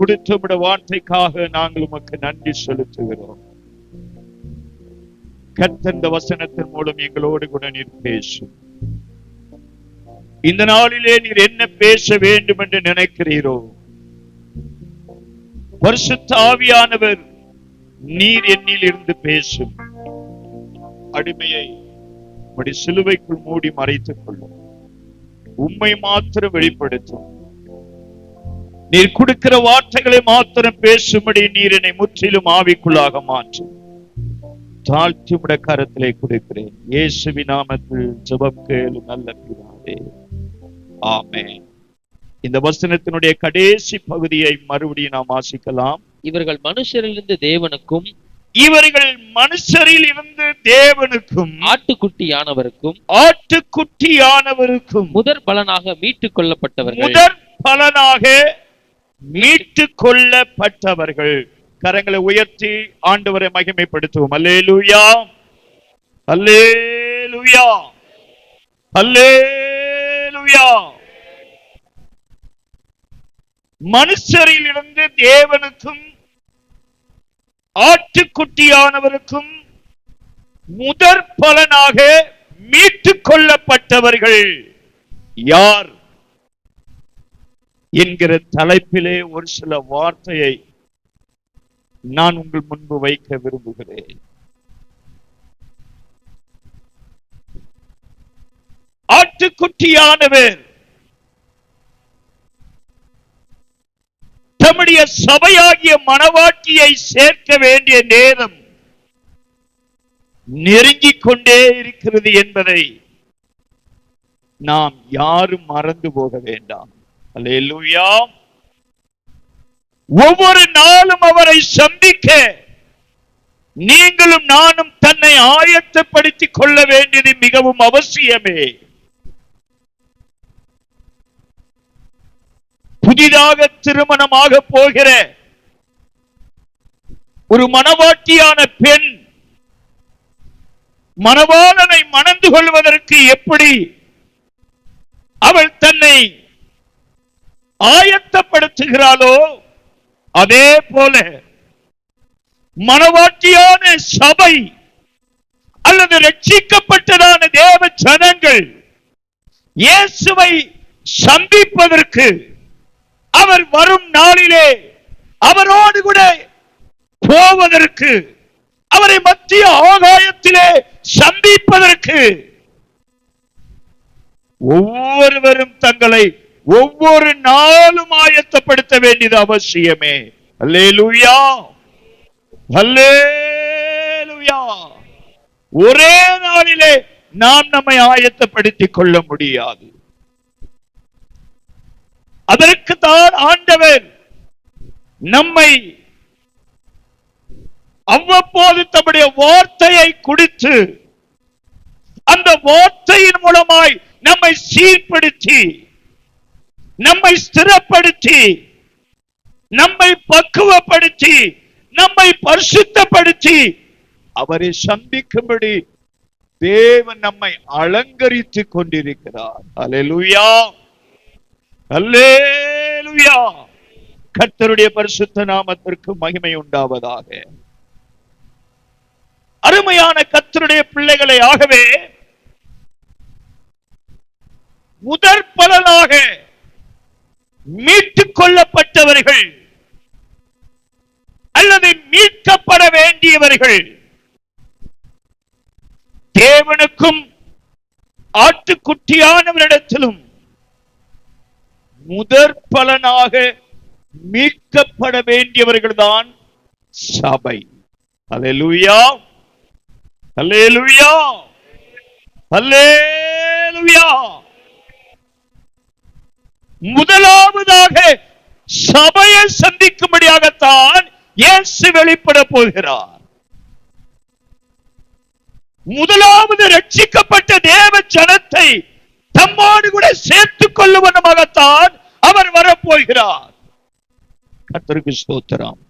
கொடுத்த வார்த்தைக்காக நாங்கள் உமக்கு நன்றி செலுத்துகிறோம். கர்த்தர் இந்த வசனத்தின் மூலம் எங்களோடு கூட நீர் பேசும். இந்த நாளிலே நீர் என்ன பேச வேண்டும் என்று நினைக்கிறீரோ, பரிசுத்த ஆவியானவர் நீர் என்னில் இருந்து பேசும். அடிமையை உம்முடைய சிலுவைக்குள் மூடி மறைத்துக் கொள்ளும். உம்மை மாத்திரம் வெளிப்படுத்தும். நீர் கொடுக்கிற வார்த்தைகளை மாத்திரம் பேசும்படி நீர் என்னை முற்றிலும் ஆவிக்குள்ளாக மாற்றும். தாழ்த்தி உம்முடைய கரத்திலே கொடுக்கிறேன். இயேசுவின் நாமத்தில் ஜெபம் கேளும் நல்ல பிதாவே, ஆமென். இந்த வசனத்தினுடைய கடைசி பகுதியை மறுபடியும் நாம் வாசிக்கலாம். இவர்கள் மனுஷரிலிருந்து தேவனுக்கும், இவர்கள் மனுஷரில் இருந்து தேவனுக்கும், ஆட்டுக்குட்டியானவருக்கும், ஆட்டுக்குட்டியானவருக்கும் முதற் பலனாக மீட்டுக் கொள்ளப்பட்டவர்கள், முதற் பலனாக மீட்டுக் கொள்ளப்பட்டவர்கள். கரங்களை உயர்த்தி ஆண்டவரை மகிமைப்படுத்துவோம். அல்லேலூயா, அல்லேலூயா, அல்லேலூயா. மனுஷரில் இருந்து தேவனுக்கும், ஆட்டுக்குட்டியானவருக்கும் முதற் பலனாக மீட்டுக் கொள்ளப்பட்டவர்கள் யார் என்கிற தலைப்பிலே ஒரு சில வார்த்தையை நான் உங்கள் முன்பு வைக்க விரும்புகிறேன். ஆட்டுக்குட்டியானவர் தம்முடைய சபையாகிய மணவாட்டியை சேர்க்க வேண்டிய நேரம் நெருங்கிக் கொண்டே இருக்கிறது என்பதை நாம் யாரும் மறந்து போக வேண்டாம். அல்லேலூயா. ஒவ்வொரு நாளும் அவரை சந்திக்க நீங்களும் நானும் தன்னை ஆயத்தப்படுத்திக் கொள்ள வேண்டியது மிகவும் அவசியமே. புதிதாக திருமணமாக போகிற ஒரு மணவாட்டியான பெண் மணவாளனை மணந்து கொள்வதற்கு எப்படி அவள் தன்னை ஆயத்தப்படுத்துகிறாளோ, அதே போல மணவாட்டியான சபை அல்லது ரட்சிக்கப்பட்டதான தேவ ஜனங்கள் இயேசுவை சந்திப்பதற்கு அவர் வரும் நாளிலே அவரோடு கூட போவதற்கு, அவரை மத்திய ஆகாயத்திலே சந்திப்பதற்கு ஒவ்வொருவரும் தங்களை ஒவ்வொரு நாளும் ஆயத்தப்படுத்த வேண்டியது அவசியமே. அல்லேலூயா, அல்லேலூயா. ஒரே நாளிலே நாம் நம்மை ஆயத்தப்படுத்திக் கொள்ள முடியாது. அதற்கு தான் ஆண்டவர் நம்மை அவ்வப்போது தம்முடைய வார்த்தையை கொடுத்து அந்த வார்த்தையின் மூலமாய் நம்மை சீர்படுத்தி, நம்மை ஸ்திரப்படுத்தி, நம்மை பக்குவப்படுத்தி, நம்மை பரிசுத்தப்படுத்தி அவரை சந்திக்கும்படி தேவன் நம்மை அலங்கரித்துக் கொண்டிருக்கிறார். அல்லேலூயா, அல்லேலூயா. கர்த்தருடைய பரிசுத்த நாமத்திற்கு மகிமை உண்டாவதாக. அருமையான கர்த்தருடைய பிள்ளைகளை, ஆகவே முதற் பலனாக மீட்டுக் கொள்ளப்பட்டவர்கள் அல்லது மீட்கப்பட வேண்டியவர்கள் தேவனுக்கும் ஆட்டுக்குட்டியானவரிடத்திலும் முதற் பலனாக மீட்கப்பட வேண்டியவர்கள் தான் சபை. அல்லேலூயா, அல்லேலூயா, அல்லேலூயா. முதலாவதாக சபையை சந்திக்கும்படியாகத்தான் இயேசு வெளிப்பட போகிறார். முதலாவது ரட்சிக்கப்பட்ட தேவ ஜனத்தை தம்மோடு கூட சேர்த்துக் கொள்ளுவனமாகத்தான் அவர் வரப்போகிறார். கர்த்தருக்கு ஸ்தோத்திரம்.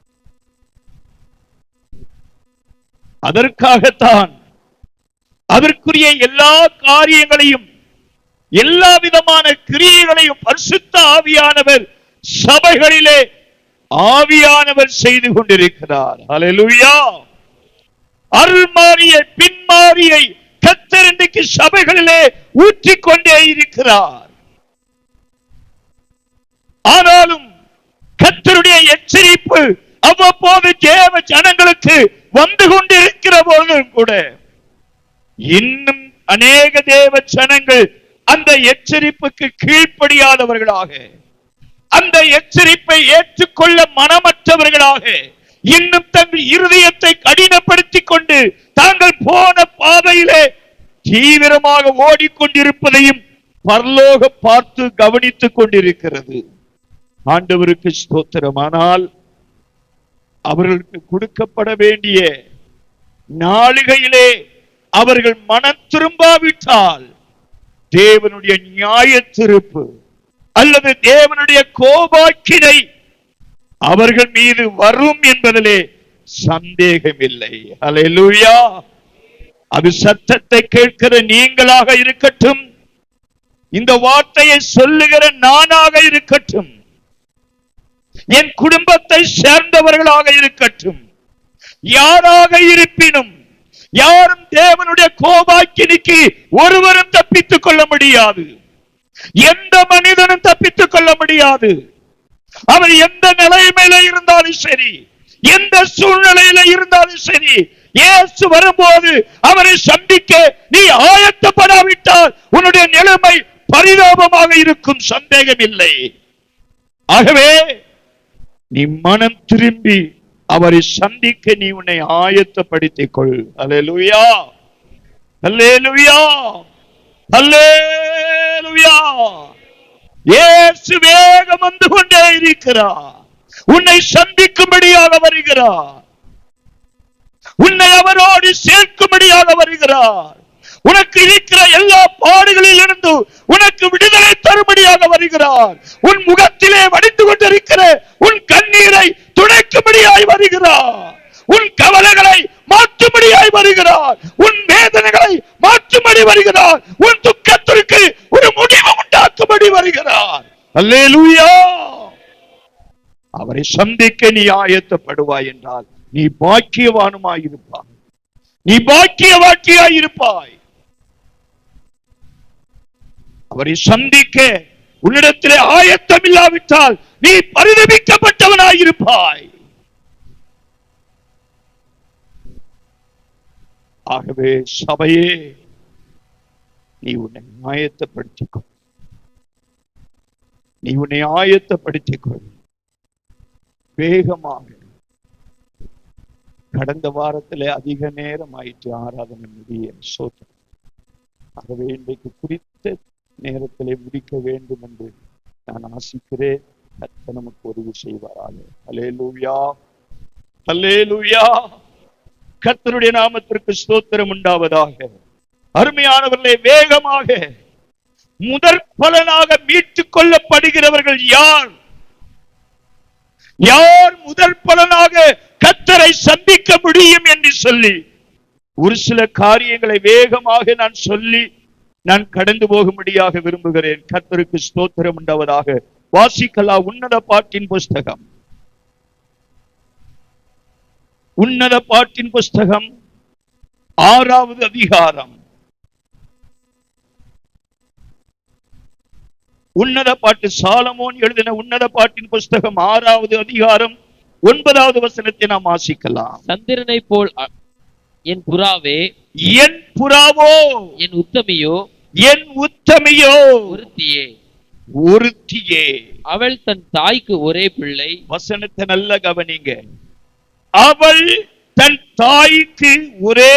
அதற்காகத்தான் அதற்குரிய எல்லா காரியங்களையும், எல்லா விதமான கிரியைகளையும் பரிசுத்த ஆவியானவர் சபைகளிலே ஆவியானவர் செய்து கொண்டிருக்கிறார். ஹல்லேலூயா. அருள்மாரியை பின்மாரியை கர்த்தர் இன்றைக்கு சபைகளிலே ஊற்றிக்கொண்டே இருக்கிறார். ஆனாலும் கர்த்தருடைய எச்சரிப்பு அவ்வப்போது தேவ ஜனங்களுக்கு வந்து கொண்டிருக்கிற போதும் கூட இன்னும் அநேக தேவ ஜனங்கள் அந்த எச்சரிப்புக்கு கீழ்ப்படியாதவர்களாக, அந்த எச்சரிப்பை ஏற்றுக்கொள்ள மனமற்றவர்களாக, இன்னும் தங்கள் இருதயத்தை கடினப்படுத்திக் கொண்டு தாங்கள் போன பாதையிலே தீவிரமாக ஓடிக்கொண்டிருப்பதையும் பரலோகம் பார்த்து கவனித்துக் கொண்டிருக்கிறது. ஆண்டவருக்கு ஸ்தோத்திரமானால் அவர்களுக்கு கொடுக்கப்பட வேண்டிய நாளிகையிலே அவர்கள் மனம் திரும்பாவிட்டால் தேவனுடைய நியாய தீர்ப்பு அல்லது தேவனுடைய கோபாக்கினை அவர்கள் மீது வரும் என்பதிலே சந்தேகமில்லை. ஹல்லேலூயா. அது சத்தத்தை கேட்கிற நீங்களாக இருக்கட்டும், இந்த வார்த்தையை சொல்லுகிற நானாக இருக்கட்டும், என் குடும்பத்தை சேர்ந்தவர்களாக இருக்கட்டும், யாராக இருப்பினும் யாரும் தேவனுடைய கோபாக்கினிக்கு ஒருவரும் தப்பித்துக் கொள்ள முடியாது. எந்த மனிதனும் தப்பித்துக் கொள்ள முடியாது. அவர் எந்த நிலைமையில இருந்தாலும் சரி, எந்த சூழ்நிலையில இருந்தாலும் சரி, இயேசு வரும்போது அவரை சந்திக்க நீ ஆயத்தப்படாவிட்டால் உன்னுடைய நிலைமை பரிதாபமாக இருக்கும், சந்தேகம் இல்லை. ஆகவே நீ மனம் திரும்பி அவரை சந்திக்க நீ உன்னை ஆயத்தப்படுத்திக் கொள். அல்லேலூயா, அல்லேலூயா, அல்லேலூயா. இயேசு வேகம் வந்து கொண்டே இருக்கிறார். உன்னை சந்திக்கும்படியாக வருகிறார். உன்னை அவரோடு சேர்க்கும்படியாக வருகிறார். உனக்கு இருக்கிற எல்லா பாடுகளில் இருந்து உனக்கு விடுதலை தரும்படியாக வருகிறார். உன் முகத்திலே வடிந்து கொண்டிருக்கிற உன் கண்ணீரை துடைக்கும்படியாய் வருகிறார். உன் கவலைகளை மாற்றும்படியாய் வருகிறார். உன் வேதனைகளை மாற்றும்படி வருகிறார். உன் துக்கத்திற்கு ஒரு முடிவு உண்டாக்கும்படி வருகிறார். அல்லேலூயா. அவரை சந்திக்க நீ ஆயத்தப்படுவாய் என்றால் நீ பாக்கியவானுமாயிருப்பாய், நீ பாக்கியவாட்டியாயிருப்பாய். அவரை சந்திக்க உன்னிடத்திலே ஆயத்தம் இல்லாவிட்டால் நீ பரிதபிக்கப்பட்டவனாயிருப்பாய். ஆகவே சபையே, நீ உன்னை ஆயத்தப்படுத்திக்கொள், நீ உன்னை ஆயத்தப்படுத்திக்கொள். வேகமாக. கடந்த வாரத்திலே அதிக நேரம் ஆயிற்று ஆராதனை முடிய சோதனை. ஆகவே இன்றைக்கு குறித்த நேரத்திலே முடிக்க வேண்டும் என்று நான் ஆசிக்கிறேன். கர்த்தர் நமக்கு உதவி செய்வாராக. அல்லேலூயா, அல்லேலூயா. கர்த்தருடைய நாமத்திற்கு ஸ்தோத்திரம் உண்டாவதாக. அருமையானவர்களே, வேகமாக முதற் பலனாக மீட்டுக் கொள்ளப்படுகிறவர்கள் யார்? யார் முதல் பலனாக கர்த்தரை சந்திக்க முடியும் என்று சொல்லி ஒரு சில காரியங்களை வேகமாக நான் சொல்லி நான் கடந்து போகும்படியாக விரும்புகிறேன். கர்த்தருக்கு ஸ்தோத்திரம் உண்டாவதாக. வாசிக்கலாம். உன்னத பாட்டின் புஸ்தகம், உன்னத பாட்டின் புஸ்தகம் 6வது அதிகாரம். உன்னத பாட்டு, சாலமோன் எழுதின உன்னத பாட்டின் புஸ்தகம் 6வது அதிகாரம் 9வது வசனத்தை நாம் வாசிக்கலாம். சந்திரனை போல் என் புறாவே, என் புறாவோ, என் உத்தமியோ, என் உத்தமியோ, ஒருத்தியே, ஒருத்தியே. அவள் தன் தாய்க்கு ஒரே பிள்ளை. வசனத்தை நல்ல கவனிங்க. அவள் தன் தாய்க்கு ஒரே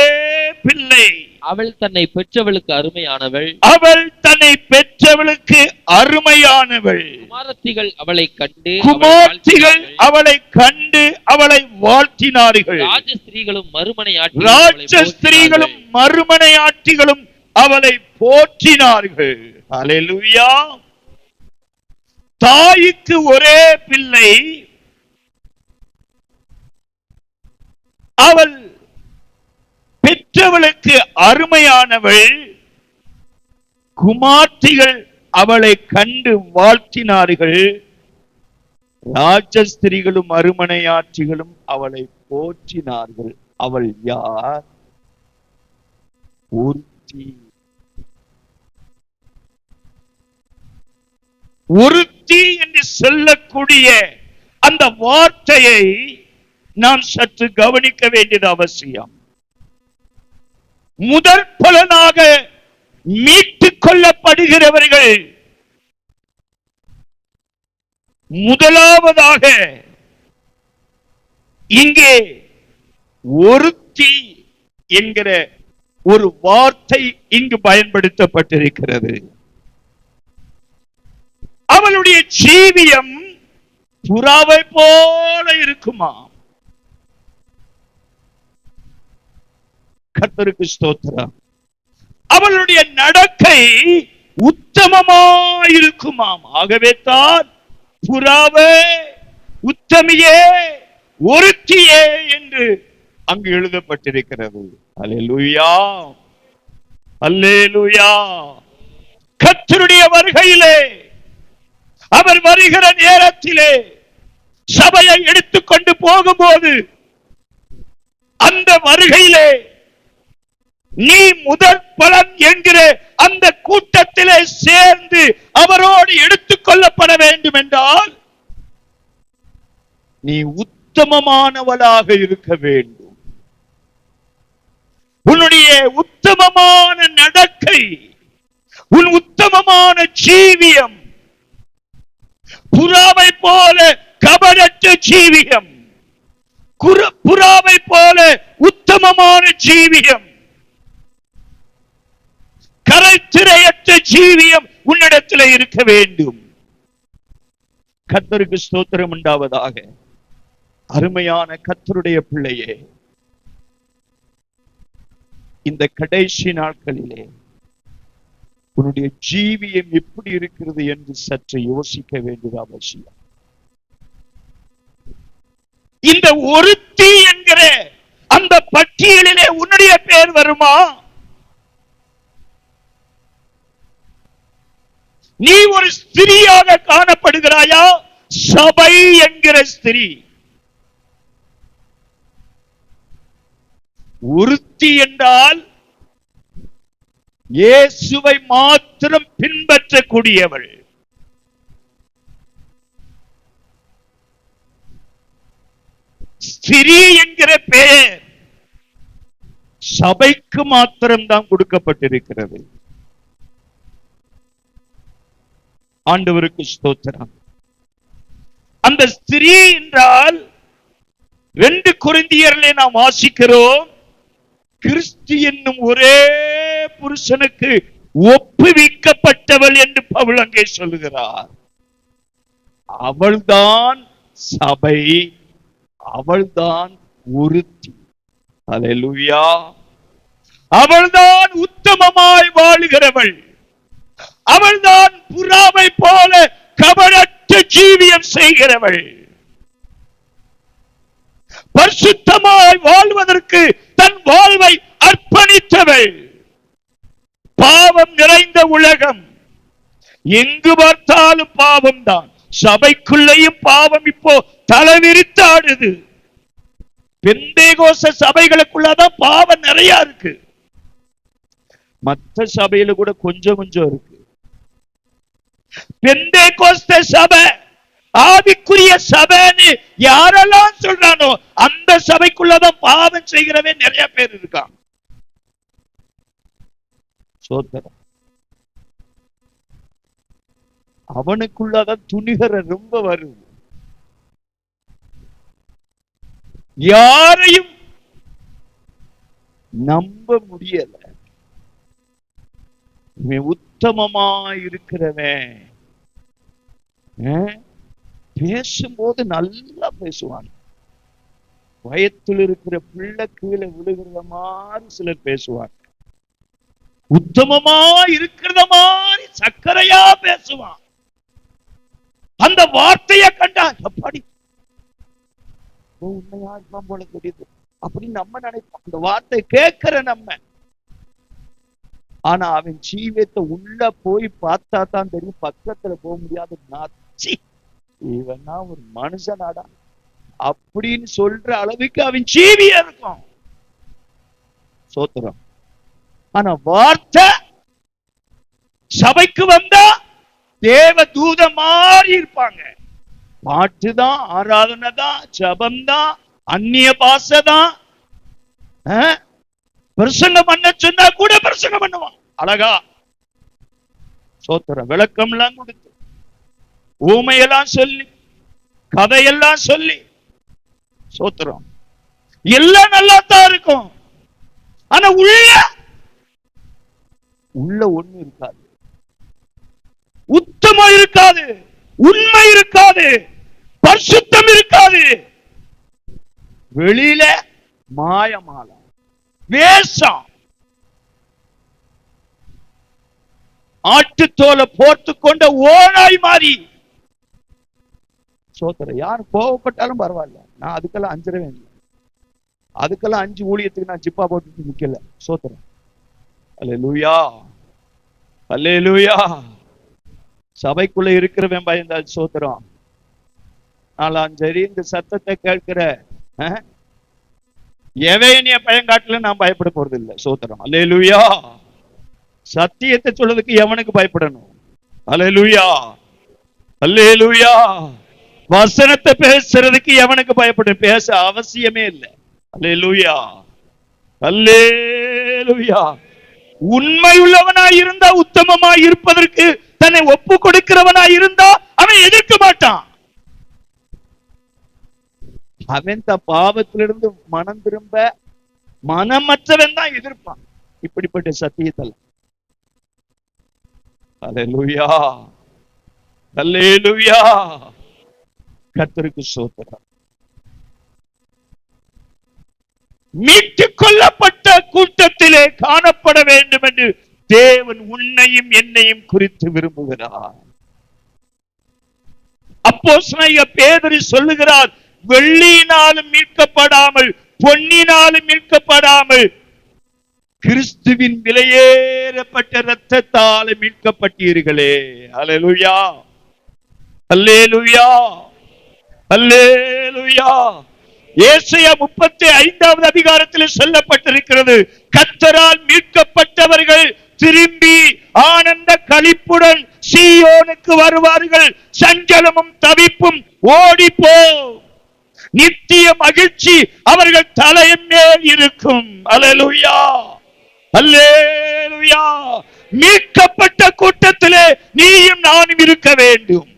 பிள்ளை. அவள் தன்னை பெற்றவளுக்கு அருமையானவள். அவள் தன்னை பெற்றவளுக்கு அருமையானவள். குமாரத்திகள் அவளை கண்டு, குமாரத்திகள் அவளை கண்டு அவளை வாழ்த்தினார்கள். ராஜஸ்திரீகளும் ராஜஸ்திரீகளும் மறுமனையாட்டிகளும் அவளை போற்றினார்கள். அல்லேலூயா. தாய்க்கு ஒரே பிள்ளை, அவள் பெற்றவளுக்கு அருமையானவள். குமார்த்திகள் அவளை கண்டு வாழ்த்தினார்கள். ராஜஸ்திரிகளும் அருமனையாட்சிகளும் அவளை போற்றினார்கள். அவள் யார்? ஒருத்தி. ஒருத்தி என்று சொல்லக்கூடிய அந்த வார்த்தையை நாம் சற்று கவனிக்க வேண்டியது அவசியம். முதற் பலனாக மீட்டுக் கொள்ளப்படுகிறவர்கள் முதலாவதாக இங்கே ஒருத்தி என்கிற ஒரு வார்த்தை இங்கு பயன்படுத்தப்பட்டிருக்கிறது. அவளுடைய ஜீவியம் புறாவை போல இருக்குமா? கர்த்தருக்கு ஸ்தோத்திரம். அவளுடைய நடக்கை உத்தமமாயிருக்குமாம். ஆகவே தான் புறாவே, உத்தமியே, ஒருத்தியே என்று அங்கு எழுதப்பட்டிருக்கிறது. அல்லேலூயா, அல்லேலூயா. கர்த்தருடைய வருகையிலே, அவர் வருகிற நேரத்திலே சபையை எடுத்துக்கொண்டு போகும்போது அந்த வருகையிலே நீ முதற் பலன் என்கிற அந்த கூட்டத்திலே சேர்ந்து அவரோடு எடுத்துக் கொள்ளப்பட வேண்டும் என்றால் நீ உத்தமமானவளாக இருக்க வேண்டும். உன்னுடைய உத்தமமான நடக்கை, உன் உத்தமமான ஜீவியம், புறாவை போல கபடற்ற ஜீவியம், புறாவை போல உத்தமமான ஜீவியம், கரைத்திரையற்ற ஜீவியம் உன்னிடத்தில் இருக்க வேண்டும். கர்த்தருக்கு ஸ்தோத்திரம் உண்டாவதாக. அருமையான கர்த்தருடைய பிள்ளையே, இந்த கடைசி நாட்களிலே உன்னுடைய ஜீவியம் எப்படி இருக்கிறது என்று சற்று யோசிக்க வேண்டியது அவசியம். இந்த ஒருத்தி என்கிற அந்த பட்டியலிலே உன்னுடைய பேர் வருமா? நீ ஒரு ஸ்திரீயாக காணப்படுகிறாயா? சபை என்கிற ஸ்திரீ. ஒருத்தி என்றால் இயேசுவை மாத்திரம் பின்பற்றக்கூடியவள். ஸ்திரீ என்கிற பெயர் சபைக்கு மாத்திரம்தான் கொடுக்கப்பட்டிருக்கிறது. ஆண்டவருக்கு ஸ்தோத்திரம். அந்த ஸ்திரீ என்றால் 2 கொரிந்தியரிலே நாம் வாசிக்கிறோம், கிறிஸ்து என்னும் ஒரே புருஷனுக்கு ஒப்புவிக்கப்பட்டவள் என்று பவுல் அங்கே சொல்லுகிறார். அவள்தான் சபை, அவள்தான் ஒருத்தி. அல்லேலூயா. அவள்தான் உத்தமமாய் வாழுகிறவள். அவள்தான் புறாவை போல கபடற்ற ஜீவியம் செய்கிறவள். பரிசுத்தமாய் வாழ்வதற்கு தன் வாழ்வை அர்ப்பணித்தவள். பாவம் நிறைந்த உலகம், எங்கு பார்த்தாலும் பாவம் தான். சபைக்குள்ளேயும் பாவம் இப்போ தலைவிரித்தாடுது. பெந்தேகோஸ்தே சபைகளுக்குள்ளதான் பாவம் நிறைய இருக்கு. மற்ற சபையில கூட கொஞ்சம் கொஞ்சம் இருக்கு. பெந்தேகோஸ்தே சபை ஆவிக்குரிய சபைன்னு யாரெல்லாம் சொல்றானோ அந்த சபைக்குள்ளதான் பாவம் செய்கிறவன் நிறைய பேர் இருக்கான். சோதரம். அவனுக்குள்ளதான் துணிகர ரொம்ப வரும். யாரையும் நம்ப முடியல. உத்தமமா இருக்கிறவன் பேசும்போது நல்லா பேசுவான். வயத்தில் இருக்கிற பிள்ளை கீழே விழுகிறத மாதிரி சிலர் பேசுவாங்க. உத்தமமா இருக்கிறத மாதிரி சக்கரையா பேசுவான். அந்த வார்த்தையை கண்டா எப்படி உண்மையா இருப்பான் போல தெரியுது அப்படின்னு நம்ம நினைப்போம். அந்த வார்த்தை கேட்கிற நம்ம. ஆனா அவன் ஜீவியத்தை உள்ள போய் பார்த்தா தான் தெரியும். பக்கத்துல போக முடியாது. நாச்சி இவனா ஒரு மனுஷனாடா அப்படின்னு சொல்ற அளவுக்கு அவன் ஜீவியா இருக்கும். சோத்திரம். ஆனா வார்த்தை சபைக்கு வந்தா தேவ தூத மாறி இருப்பாங்க. பாட்டுதான், ஆராதனை தான், ஜபம்தான், அந்நிய பாஷை தான். பிரசங்கம் பண்ண சொன்னா கூட பிரசங்கம் பண்ணுவான் அழகா. சோத்திரம். விளக்கம் எல்லாம் கொடுத்து, ஊமையெல்லாம் சொல்லி, கதையெல்லாம் சொல்லி, சோத்திரம், எல்லாம் நல்லா தான் இருக்கும். ஆனா உள்ள ஒண்ணு இருக்காது, உத்தமம் இருக்காது, உண்மை இருக்காது, பரிசுத்தம் இருக்காது. வெளியில மாயமால வேஷம், ஆட்டுத்தோலை போர்த்து கொண்ட ஓனாய் மாறி. சோத்திரம். யார் கோவப்பட்டாலும் பரவாயில்ல, நான் அதுக்கெல்லாம் அஞ்சிடவே இல்லை. அதுக்கெல்லாம் 5 ஊழியத்துக்கு நான் ஜிப்பா போட்டு நிக்கல. சோத்திரம். அல்லேலூயா, அல்லேலூயா. சபைக்குள்ள இருக்கிறவன் பயந்தால் சோத்திரம். நான் சரி இந்த சத்தத்தை கேட்கிற எவையனிய பயங்காட்டுல நான் பயப்பட போறது இல்லை. சோத்திரம். அல்லேலூயா. சத்தியத்தை சொல்றதுக்கு எவனுக்கு பயப்படணும்? அல்லேலூயா, அல்லேலூயா. வசனத்தை பேசுறதுக்கு எவனுக்கு பயப்படும்? பேச அவசியமே இல்லை. அல்லேலூயா, அல்லேலூயா. உண்மை உள்ளவனாய் இருந்தா, உத்தமமாய் இருப்பதற்கு தன்னை ஒப்பு கொடுக்கிறவனாய் இருந்தா அவன் எதிர்க்க மாட்டான். அவன் தன் பாவத்திலிருந்து மனம் திரும்ப மனமற்றவன் தான் எதிர்ப்பான். இப்படிப்பட்ட சத்தியத்தில். அல்லேலூயா, அல்லேலூயா. கர்த்தருக்கு ஸ்தோத்திரம். மீட்டுக் கொள்ளப்பட்ட கூட்டத்திலே காணப்பட வேண்டும் என்று தேவன் உன்னையும் என்னையும் குறித்து விரும்புகிறார். அப்போஸ்தலனாகிய பேதுரு சொல்லுகிறார், வெள்ளியினாலும் மீட்கப்படாமல் பொன்னினாலும் மீட்கப்படாமல் கிறிஸ்துவின் விலையேறப்பட்ட இரத்தத்தால் மீட்கப்பட்டீர்களே. அல்லேலூயா, அல்லேலூயா, அல்லேலூயா. ஏசாயா 35வது அதிகாரத்தில் சொல்லப்பட்டிருக்கிறது, கர்த்தரால் மீட்கப்பட்டவர்கள் திரும்பி ஆனந்த களிப்புடன் சீயோனுக்கு வருவார்கள், சஞ்சலமும் தவிப்பும் ஓடிப்போ, நித்திய மகிழ்ச்சி அவர்கள் தலையின் மேல் இருக்கும். அல்லேலூயா, அல்லேலூயா. மீட்கப்பட்ட கூட்டத்திலே நீயும் நானும் இருக்க வேண்டும்.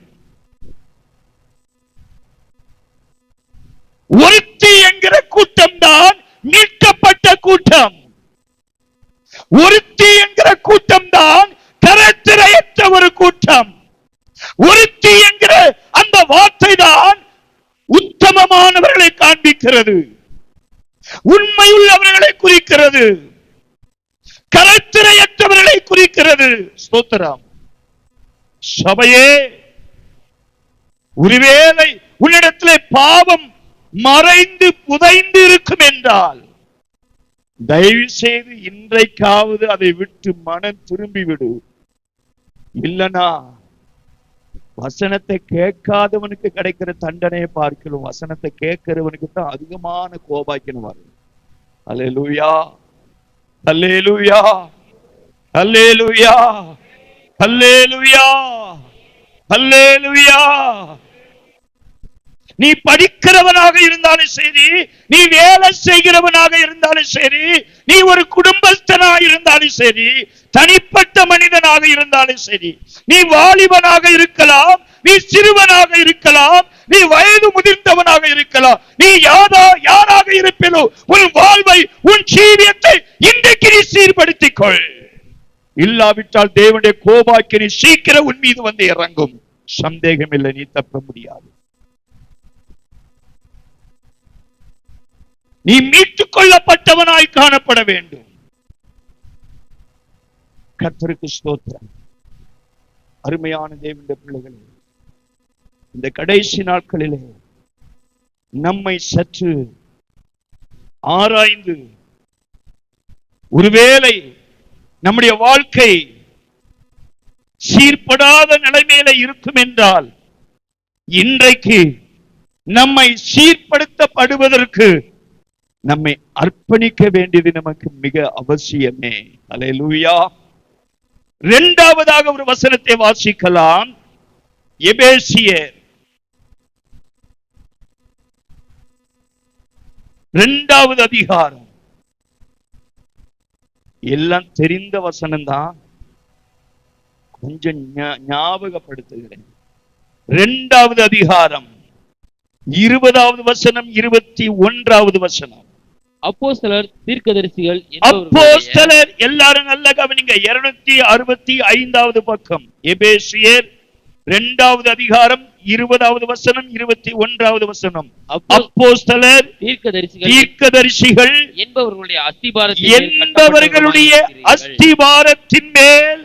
ஒருத்தி என்கிற கூட்டம் தான் மீட்கப்பட்ட கூட்டம். ஒருத்தி என்கிற கூட்டம் தான் கரைத்திரையற்ற ஒரு கூட்டம். ஒருத்தி என்கிற அந்த வார்த்தை தான் உத்தமமானவர்களை காண்பிக்கிறது, உண்மையுள்ளவர்களை குறிக்கிறது, கரைத்திரையற்றவர்களை குறிக்கிறது. ஸ்தோத்திரம். சபையே, ஒருவேளை உன்னிடத்திலே பாவம் மறைந்து புதைந்து இருக்கும் என்றால் தயவு செய்து இன்றைக்காவது அதை விட்டு மனம் திரும்பி விடு. இல்லனா வசனத்தை கேட்காதவனுக்கு கிடைக்கிற தண்டனையை பார்க்கிறோம், வசனத்தை கேட்கிறவனுக்கு தான் அதிகமான கோபாக்கியம் வரும். அல்லேலூயா, அல்லேலூயா, அல்லேலூயா, அல்லேலூயா, அல்லேலூயா. நீ படிக்கிறவனாக இருந்தாலும் சரி, நீ வேலை செய்கிறவனாக இருந்தாலும் சரி, நீ ஒரு குடும்பஸ்தனாக இருந்தாலும் சரி, தனிப்பட்ட மனிதனாக இருந்தாலும் சரி, நீ வாலிபனாக இருக்கலாம், நீ சிறுவனாக இருக்கலாம், நீ வயது முதிர்ந்தவனாக இருக்கலாம், நீ யாராக இருப்பினோ உன் வாழ்வை, உன் ஜீவியத்தை இன்றைக்கு நீ சீர்படுத்திக் கொள். இல்லாவிட்டால் தேவனுடைய கோபாக்கினி சீக்கிரம் உன் மீது வந்து இறங்கும். சந்தேகம் இல்லை, நீ தப்ப முடியாது. நீ மீட்டுக் கொள்ளப்பட்டவனாய் காணப்பட வேண்டும். கர்த்தருக்கு ஸ்தோத்திரம். அருமையான தேவனுடைய பிள்ளைகளே, இந்த கடைசி நாட்களிலே நம்மை சற்று ஆராய்ந்து, ஒருவேளை நம்முடைய வாழ்க்கை சீர்படாத நிலைமையில இருக்கும் என்றால் இன்றைக்கு நம்மை சீர்படுத்தப்படுவதற்கு நம்மை அர்ப்பணிக்க வேண்டியது நமக்கு மிக அவசியமே. அல்லேலூயா. இரண்டாவதாக ஒரு வசனத்தை வாசிக்கலாம். எபேசியர் 2வது அதிகாரம். எல்லாம் தெரிந்த வசனம் தான், கொஞ்சம் ஞாபகப்படுத்துகிறேன். 2வது அதிகாரம் 20வது வசனம், 21வது வசனம். அப்போஸ்தலர், தீர்க்கதரிசிகள் அப்போஸ்தலர், எல்லாரும் நல்ல கவனிங்க. 265வது பக்கம். எபேசியர் 2வது அதிகாரம் 20வது வசனம், 21வது வசனம். அப்போஸ்தலர், தீர்க்கதரிசிகள் என்பவர்களுடைய அஸ்திபாரத்தின் மேல்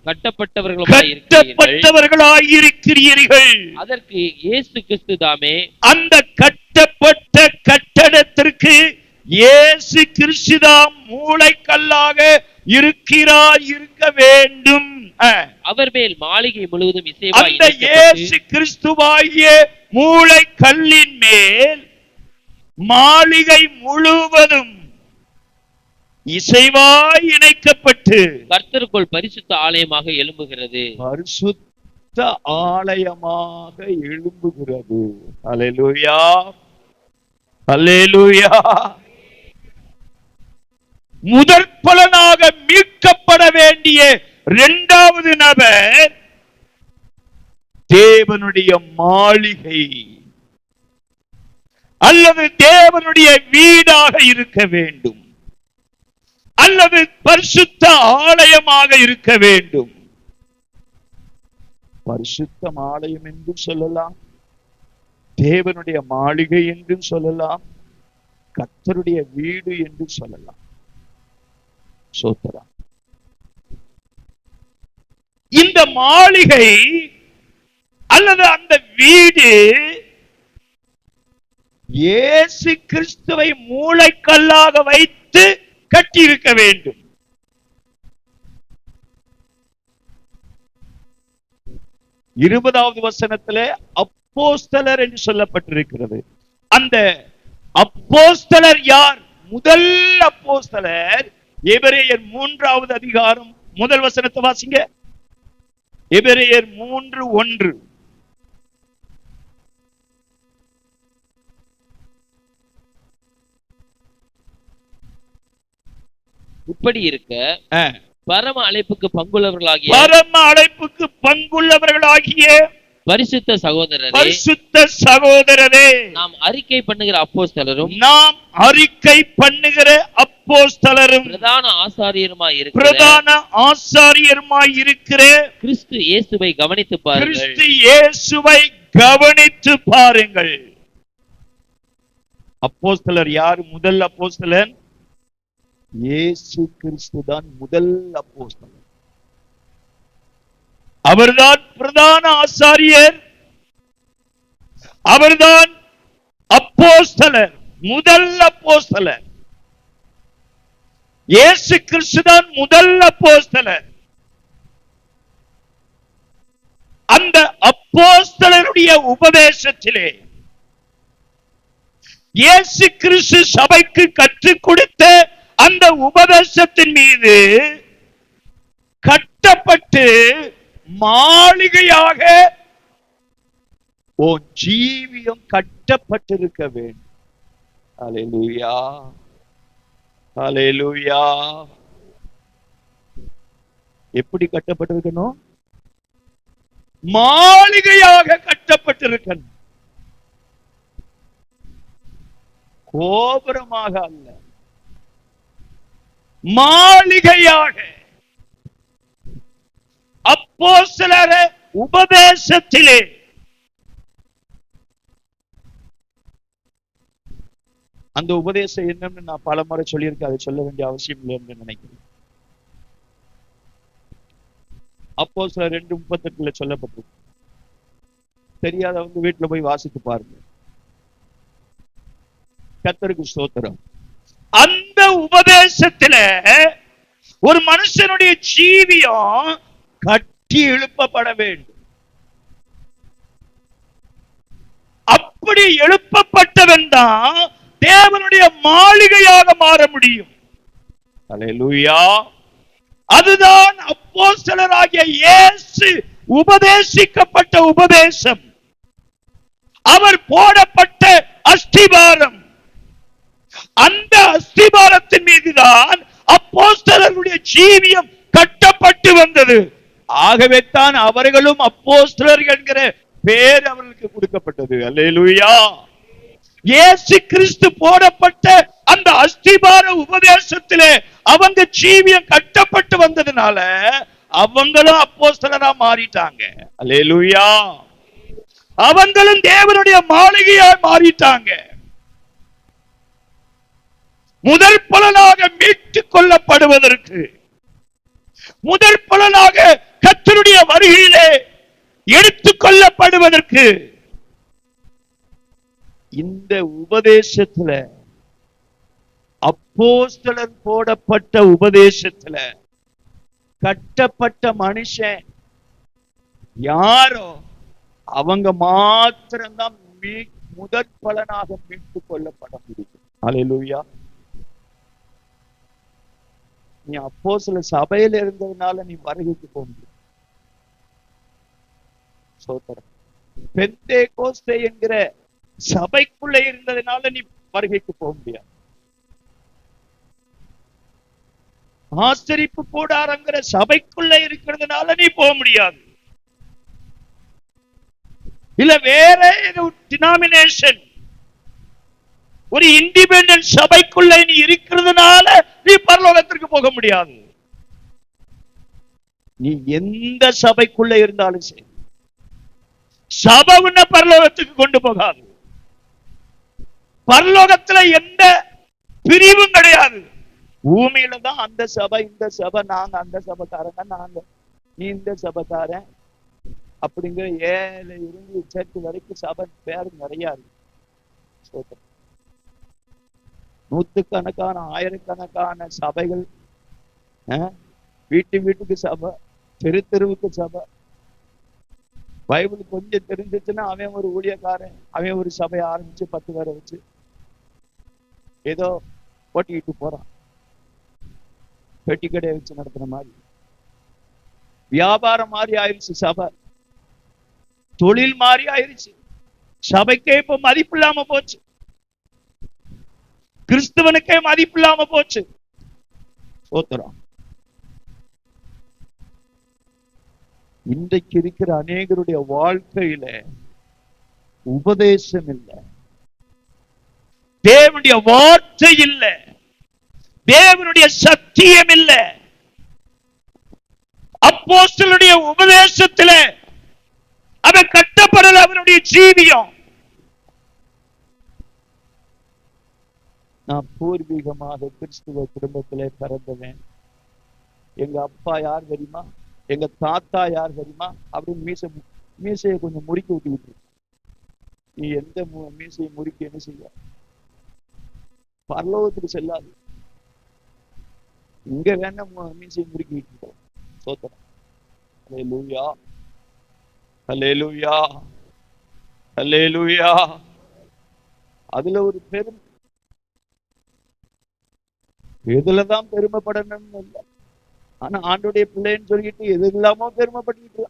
கட்டப்பட்டவர்களாயிருக்கிறீர்கள். அதற்கு இயேசு கிறிஸ்து தாமே அந்த கட்டப்பட்ட கட்டடத்திற்கு இயேசு கிறிஸ்துதான் மூளைக்கல்லாக இருக்க வேண்டும். அவர் மேல் மாளிகை முழுவதும் அந்த இயேசு கிறிஸ்துவாகிய மூளைக்கல்லின் மேல் மாளிகை முழுவதும் இசைவாய் இணைக்கப்பட்டு கர்த்தருக்குள் பரிசுத்த ஆலயமாக எழும்புகிறது. பரிசுத்த ஆலயமாக எழும்புகிறது. அல்லேலூயா, அல்லேலூயா. முதற் பலனாக மீட்கப்பட வேண்டிய இரண்டாவது நபர் தேவனுடைய மாளிகை அல்லது தேவனுடைய வீடாக இருக்க வேண்டும், அல்லது பரிசுத்த ஆலயமாக இருக்க வேண்டும். பரிசுத்த ஆலயம் என்று சொல்லலாம், தேவனுடைய மாளிகை என்று சொல்லலாம், கர்த்தருடைய வீடு என்று சொல்லலாம். சோத்திரம். இந்த மாளிகை அல்லது அந்த வீடு இயேசு கிறிஸ்துவை மூளைக்கல்லாக வைத்து கட்டியிருக்க வேண்டும். இருபதாவது வசனத்திலே அப்போஸ்தலர் என்று சொல்லப்பட்டிருக்கிறது. அந்த அப்போஸ்தலர் யார்? முதல் அப்போஸ்தலர் எபிரேயர் 3வது அதிகாரம் முதல் வசனத்தை வாசிங்க. எபிரேயர் 3:1. இப்படி இருக்க பரம அழைப்புக்கு பங்குள்ளவர்களாகிய பரிசுத்த சகோதரரே, நாம் அறிக்கை பண்ணுகிற அப்போஸ்தலரும் பிரதான ஆசாரியருமாய் இருக்கிற கிறிஸ்து இயேசுவை கவனித்து பாருங்கள். அப்போஸ்தலர் யார்? முதல் அப்போஸ்தலர் இயேசு கிறிஸ்து தான் முதல் அப்போஸ்தலர். அவர்தான் பிரதான ஆசாரியர், அவர்தான் அப்போஸ்தலர், முதல் அப்போஸ்தலர். இயேசு கிறிஸ்து தான் முதல் அப்போஸ்தலர். அந்த அப்போஸ்தலருடைய உபதேசத்திலே இயேசு கிறிஸ்து சபைக்கு கற்றுக் கொடுத்த அந்த உபதேசத்தின் மீது கட்டப்பட்டு மாளிகையாக உன் ஜீவியம் கட்டப்பட்டிருக்க வேண்டும். அல்லேலூயா, அல்லேலூயா. எப்படி கட்டப்பட்டிருக்கணும்? மாளிகையாக கட்டப்பட்டிருக்கணும், கோபுரமாக அல்ல, மாளிகையாக. அப்போஸ்தலர் உபதேசத்திலே அந்த உபதேசம் என்னன்னு நான் பல முறை சொல்லியிருக்கேன், அதை சொல்ல வேண்டிய அவசியம் இல்லை என்று நினைக்கிறேன். அப்போஸ்தலர் 2:38 சொல்லப்பட்டிருக்கு. தெரியாதவங்க வீட்டுல போய் வாசித்து பாருங்க. கர்த்தருக்கு ஸ்தோத்திரம். அந்த உபதேசத்துல ஒரு மனுஷனுடைய ஜீவியம் கட்டி எழுப்பப்பட வேண்டும். அப்படி எழுப்பப்பட்டவன் தான் தேவனுடைய மாளிகையாக மாற முடியும். அல்லேலூயா. அதுதான் அப்போஸ்தலராகிய இயேசு உபதேசிக்கப்பட்ட உபதேசம். அவர் போடப்பட்ட அஸ்திபாரம். அந்த அஸ்திபாரத்தின் மீதுதான் அப்போஸ்தலர்களுடைய ஜீவியம் கட்டப்பட்டு வந்தது. ஆகவே தான் அவர்களும் அப்போஸ்தலர்கள் என்கிற பேர் அவர்களுக்கு கொடுக்கப்பட்டது. அல்லேலூயா. இயேசு கிறிஸ்து போடப்பட்ட அந்த அஸ்திபார உபதேசத்திலே அவங்க ஜீவியம் கட்டப்பட்டு வந்ததுனால அவங்களும் அப்போஸ்தலரா மாறிட்டாங்க. அல்லேலூயா. அவங்களும் தேவனுடைய மாளிகையாய் மாறிட்டாங்க. முதல் பலனாக மீட்டுக் கொள்ளப்படுவதற்கு, முதல் பலனாக கர்த்தருடைய வருகையிலே எடுத்துக் கொள்ளப்படுவதற்கு இந்த உபதேசத்துல, அப்போஸ்தலர் போடப்பட்ட உபதேசத்துல கட்டப்பட்ட மனுஷன் யாரோ அவங்க மாத்திரம்தான் முதற் பலனாக மீட்டுக் கொள்ளப்பட முடியும். அல்லேலூயா. நீ அப்போஸ்தல சபையில இருந்ததுனால நீ வருகைக்கு போக முடியும். சோதரம். பெந்தேகோஸ்தே என்கிற சபைக்குள்ள இருந்ததுனால நீ வருகைக்கு போக முடியாது. ஆசரிப்பு கூடாரங்கிற சபைக்குள்ள இருக்கிறதுனால நீ போக முடியாது. இல்ல வேற டினாமினேஷன், ஒரு இண்டிபெண்டன்ட் சபைக்குள்ள நீ இருக்கிறதுனால நீ பரலோகத்திற்கு போக முடியாது. நீ எந்த சபைக்குள்ள இருந்தாலும் சரி, சபை உன்னை பரலோகத்துக்கு கொண்டு போகாது. பரலோகத்துல எந்த பிரிவும் கிடையாது. பூமியில தான் அந்த சபை இந்த சபை, நாங்க அந்த சபைக்காரங்க, நாங்க நீ இந்த சபைக்காரன் அப்படிங்கிற 7 இருந்து சர்ச்சு வரைக்கும் சபை பேர் நிறைய இருக்கு. நூற்றுக்கணக்கான ஆயிரக்கணக்கான சபைகள், வீட்டுக்கு சபை, தெருவுக்கு சபை. பைபிள் கொஞ்சம் தெரிஞ்சிச்சுன்னா அவன் ஒரு ஊழியக்காரன், அவன் ஒரு சபையை ஆரம்பிச்சு 10 பேரை வச்சு ஏதோ ஓட்டிக்கிட்டு போறான். பெட்டி கடையை வச்சு நடத்துற மாதிரி வியாபாரம் மாதிரி ஆயிடுச்சு சபை, தொழில் மாதிரி ஆயிடுச்சு. சபைக்கே இப்ப மதிப்பு இல்லாம போச்சு, கிறிஸ்துவனுக்கே மதிப்பு இல்லாம போச்சு. சோத்திரம். இன்றைக்கு இருக்கிற அநேகருடைய வாழ்க்கையில உபதேசம் இல்லை, தேவனுடைய வார்த்தை இல்லை, தேவனுடைய சத்தியம் இல்லை. அப்போஸ்தலருடைய உபதேசத்துல அவன் கட்டப்படல. அவனுடைய ஜீவியம். நான் பூர்வீகமாக கிறிஸ்துவ குடும்பத்திலே பிறந்தவன். எங்க அப்பா யார் தெரியுமா, எங்க தாத்தா யார் தெரியுமா அப்படின்னு மீசையை கொஞ்சம் முறுக்கி விட்டுக்கிட்டு. நீ எந்த மீசையை முறுக்கி என்ன செய்ய, பரலோகத்துக்கு செல்லாது. இங்க வேணா மீசையை முறுக்கிட்டு இருக்கோம். சோத்திரம். அல்லேலூயா, அல்லேலூயா, அல்லேலூயா. அதுல ஒரு பெருமை, எதுலதான் பெருமைப்படணும்னு இல்லை. ஆனா ஆண்டோடைய பிள்ளைன்னு சொல்லிட்டு எது இல்லாமோ பெருமைப்பட்டு.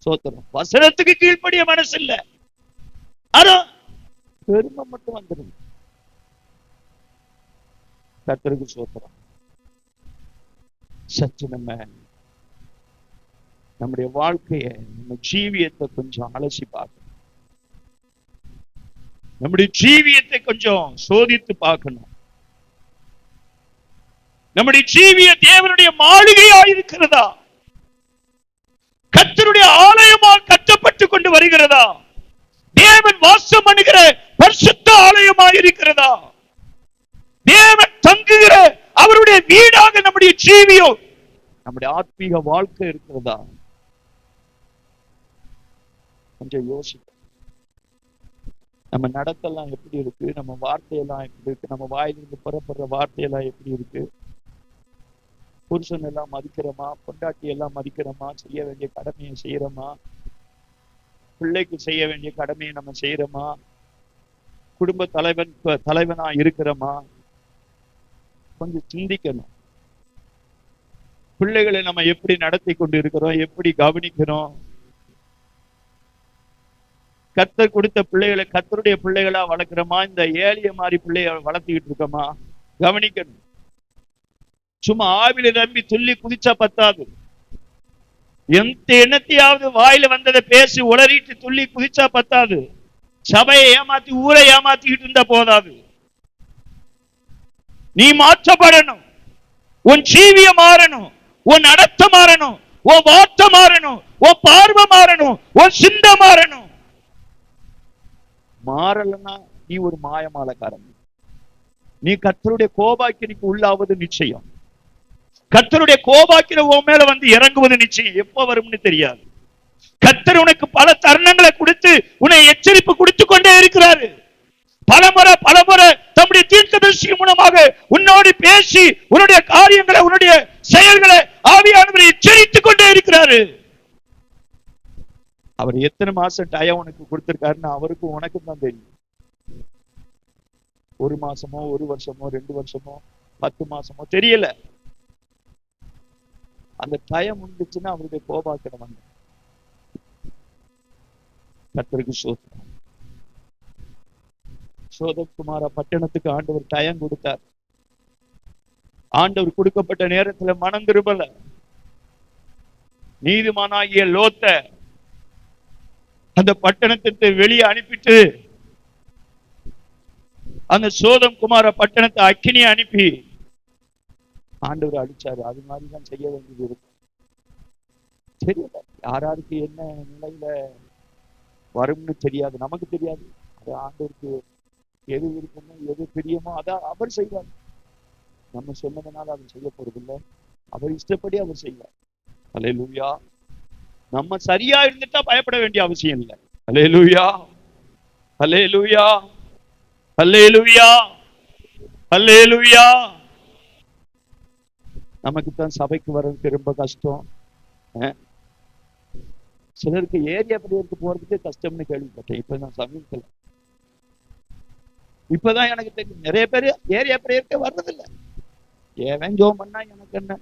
சோத்திரம். வசனத்துக்கு கீழ்ப்படிய மனசு இல்ல, ஆனா பெருமை மட்டும் வந்துடும். கர்த்தருக்கு சோத்திரம். சற்று நம்முடைய வாழ்க்கைய, நம்ம ஜீவியத்தை கொஞ்சம் அலசி பார்க்கணும். நம்முடைய ஜீவியத்தை கொஞ்சம் சோதித்து பார்க்கணும். நம்முடைய ஜீவிய தேவனுடைய மாளிகையா இருக்கிறதா, கர்த்தருடைய ஆலயமாக கட்டப்பட்டு கொண்டு வருகிறதா, தேவன் வாசம் பண்ணுகிற பரிசுத்த ஆலயமாக இருக்கிறதா, தேவன் தங்குகிற அவருடைய வீடாக நம்முடைய ஜீவியம், நம்முடைய ஆத்மீக வாழ்க்கை இருக்கிறதா? கொஞ்சம் யோசிக்க. நம்ம நடத்தெல்லாம் எப்படி இருக்கு, நம்ம வார்த்தையெல்லாம் எப்படி இருக்கு, நம்ம வாயிலிருந்து புறப்படுற வார்த்தையெல்லாம் எப்படி இருக்கு, புருஷன் எல்லாம் மதிக்கிறோமா, பொண்டாட்டி எல்லாம் மதிக்கிறோமா, செய்ய வேண்டிய கடமையை செய்யறோமா, பிள்ளைக்கு செய்ய வேண்டிய கடமையை நம்ம செய்யறோமா? குடும்ப தலைவனா இருக்கிறோமா? கொஞ்சம் சிந்திக்கணும். பிள்ளைகளை நம்ம எப்படி நடத்தி கொண்டு இருக்கிறோம், எப்படி கவனிக்கிறோம்? கர்த்தர் கொடுத்த பிள்ளைகளை கர்த்தருடைய பிள்ளைகளா வளர்க்கிறோமா, இந்த ஏழிய மாதிரி பிள்ளைய வளர்த்துக்கிட்டு இருக்கோமா? கவனிக்கணும். சும்மா ஆவில நம்பி துள்ளி குதிச்சா பத்தாது. எந்த எண்ணத்தையாவது வாயில வந்ததை பேசி உளறிட்டு துள்ளி குதிச்சா பத்தாது. சபையை ஏமாத்தி ஊரை ஏமாத்திக்கிட்டு இருந்தா போதாது. நீ மாற்றப்படணும். உன் ஜீவியம் மாறணும், உன் நடத்த மாறணும், உன் வார்த்தை மாறணும், உன் பார்வை மாறணும், உன் சிந்தை மாறணும். மாறலன்னா நீ ஒரு மாயமாலக்காரன். நீ கர்த்தருடைய கோபாக்கினிக்கு உள்ளாவது நிச்சயம். கர்த்தருடைய கோபாக்கின உன் மேல வந்து இறங்குவது நிச்சயம். எப்ப வரும்னு தெரியாது. கர்த்தர் உனக்கு பல தருணங்களை கொடுத்து உன்னை எச்சரிப்பு கொடுத்து கொண்டே இருக்கிறாரு. பலமுறை தம்முடைய தீர்க்கதரிசி மூலமாக உன்னோடு பேசி உன்னுடைய காரியங்களை, உன்னுடைய செயல்களை ஆவியானவரை எச்சரித்துக் கொண்டே இருக்கிறாரு. அவர் எத்தனை மாசம் டயம் உனக்கு கொடுத்திருக்காருன்னு அவருக்கும் உனக்கும் தான் தெரியும். 1 மாசமோ 1 வருஷமோ 2 வருஷமோ 10 மாசமோ தெரியல. அந்த டயம் முடிஞ்சுச்சுன்னா அவருடைய கோபாக்கிடம் வந்து கர்த்தருக்கு ஸ்தோத்திரம். சோதகுமார பட்டணத்துக்கு ஆண்டவர் டயம் கொடுத்தார். ஆண்டவர் கொடுக்கப்பட்ட நேரத்துல மனம் திரும்பல. நீதிமானாகிய லோத்த அந்த பட்டணத்தை வெளியே அனுப்பிட்டு அந்த சோதம் குமார பட்டணத்தை அக்கினி அனுப்பி ஆண்டவர் அடிச்சாரு. அது மாதிரிதான் செய்ய வேண்டியது இருக்கும். தெரியல யாராருக்கு என்ன நிலையில வரும்னு தெரியாது, நமக்கு தெரியாது. அது ஆண்டவருக்கு எது இருக்குமோ எது பிரியமோ அதான் அவர் செய்வார். நம்ம சொன்னதுனால அவர் செய்ய போறதில்லை. அவர் இஷ்டப்படி அவர் செய்வார். அல்லேலூயா. நம்ம சரியா இருந்துட்டா பயப்பட வேண்டிய அவசியம் இல்லை. அல்லேலூயா, அல்லேலூயா, அல்லேலூயா, அல்லேலூயா. நமக்கு தான் சபைக்கு வர்றதுக்கு ரொம்ப கஷ்டம். சிலருக்கு ஏரியா பிரேயருக்கு போறதுக்கு கஷ்டம்னு கேள்விப்பட்டேன். இப்பதான் சமீபத்துல இப்பதான் எனக்கு தெரியும். நிறைய பேர் ஏரியா பிரேயருக்கு வர்றதில்லை. ஏவன் ஜோம் பண்ணா எனக்கு என்ன,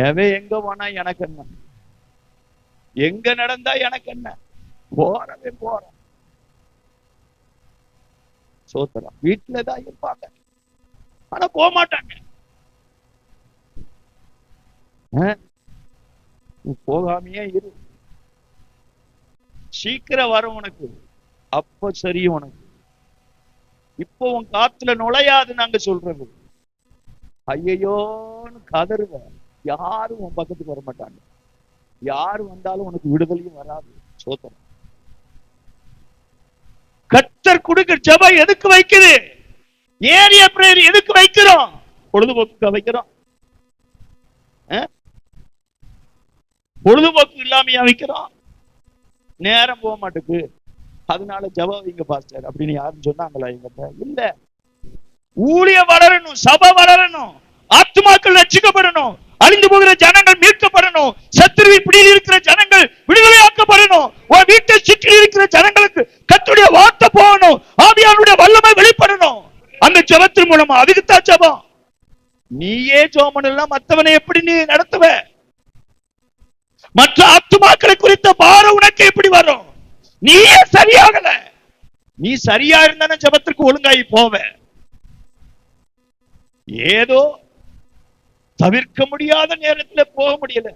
ஏவே எங்க போனா எனக்கு என்ன, எங்க நடந்தா எனக்கு என்ன, போறவே போறோம். சோத்திரம். வீட்டுலதான் இருப்பாங்க, ஆனா போக மாட்டாங்க. போகாமையே இரு. சீக்கிரம் வரும் உனக்கு, அப்ப சரி உனக்கு. இப்போ உன் காத்துல நுழையாது நாங்க சொல்றது. ஐயோன்னு கதறுவ. யாரும் உன் பக்கத்துக்கு வர மாட்டாங்க. யாரு வந்தாலும் உனக்கு விடுதலையும் வராது. சோத்திரம். கர்த்தர் கொடுக்கிற ஜெபம் எதுக்கு வைக்குது? ஏரியா பிரேயர் எதுக்கு வைக்கிறோம்? பொழுதுபோக்கு வைக்கிறோம். பொழுதுபோக்கு இல்லாமையா வைக்கிறோம்? நேரம் போக மாட்டேங்குது, அதனால ஜெபம் வைங்க பாஸ்டர் அப்படின்னு யாரும் சொன்னாங்களா? எங்கிட்ட இல்ல. ஊழியம் வளரணும், சபை வளரணும், ஆத்துமாக்கள் ரட்சிக்கப்படணும், அழிந்து போகிற ஜனங்கள் மீட்கப்படணும், சத்துருவின் பிடியில் இருக்கிற ஜனங்கள் விடுதலையாக்கப்படணும், உன் வீட்டை சுற்றி இருக்கிற ஜனங்களுக்கு கர்த்தருடைய வார்த்தை போகணும், ஆவியானுடைய வல்லமை வெளிப்படணும். அந்த ஜெபத்தின் மூலமா. அதுக்குத்தான் ஜெபம். நீயே ஜெபம் எல்லாம் மற்றவனை எப்படி நீ நடத்துவ? மற்ற ஆத்துமாக்களை குறித்த பாரம் உனக்கு எப்படி வரும்? நீயே சரியாகல. நீ சரியா இருந்தானே ஜெபத்திற்கு ஒழுங்காகி போவ. ஏதோ தவிர்க்க முடியாத நேரத்துல போக முடியல,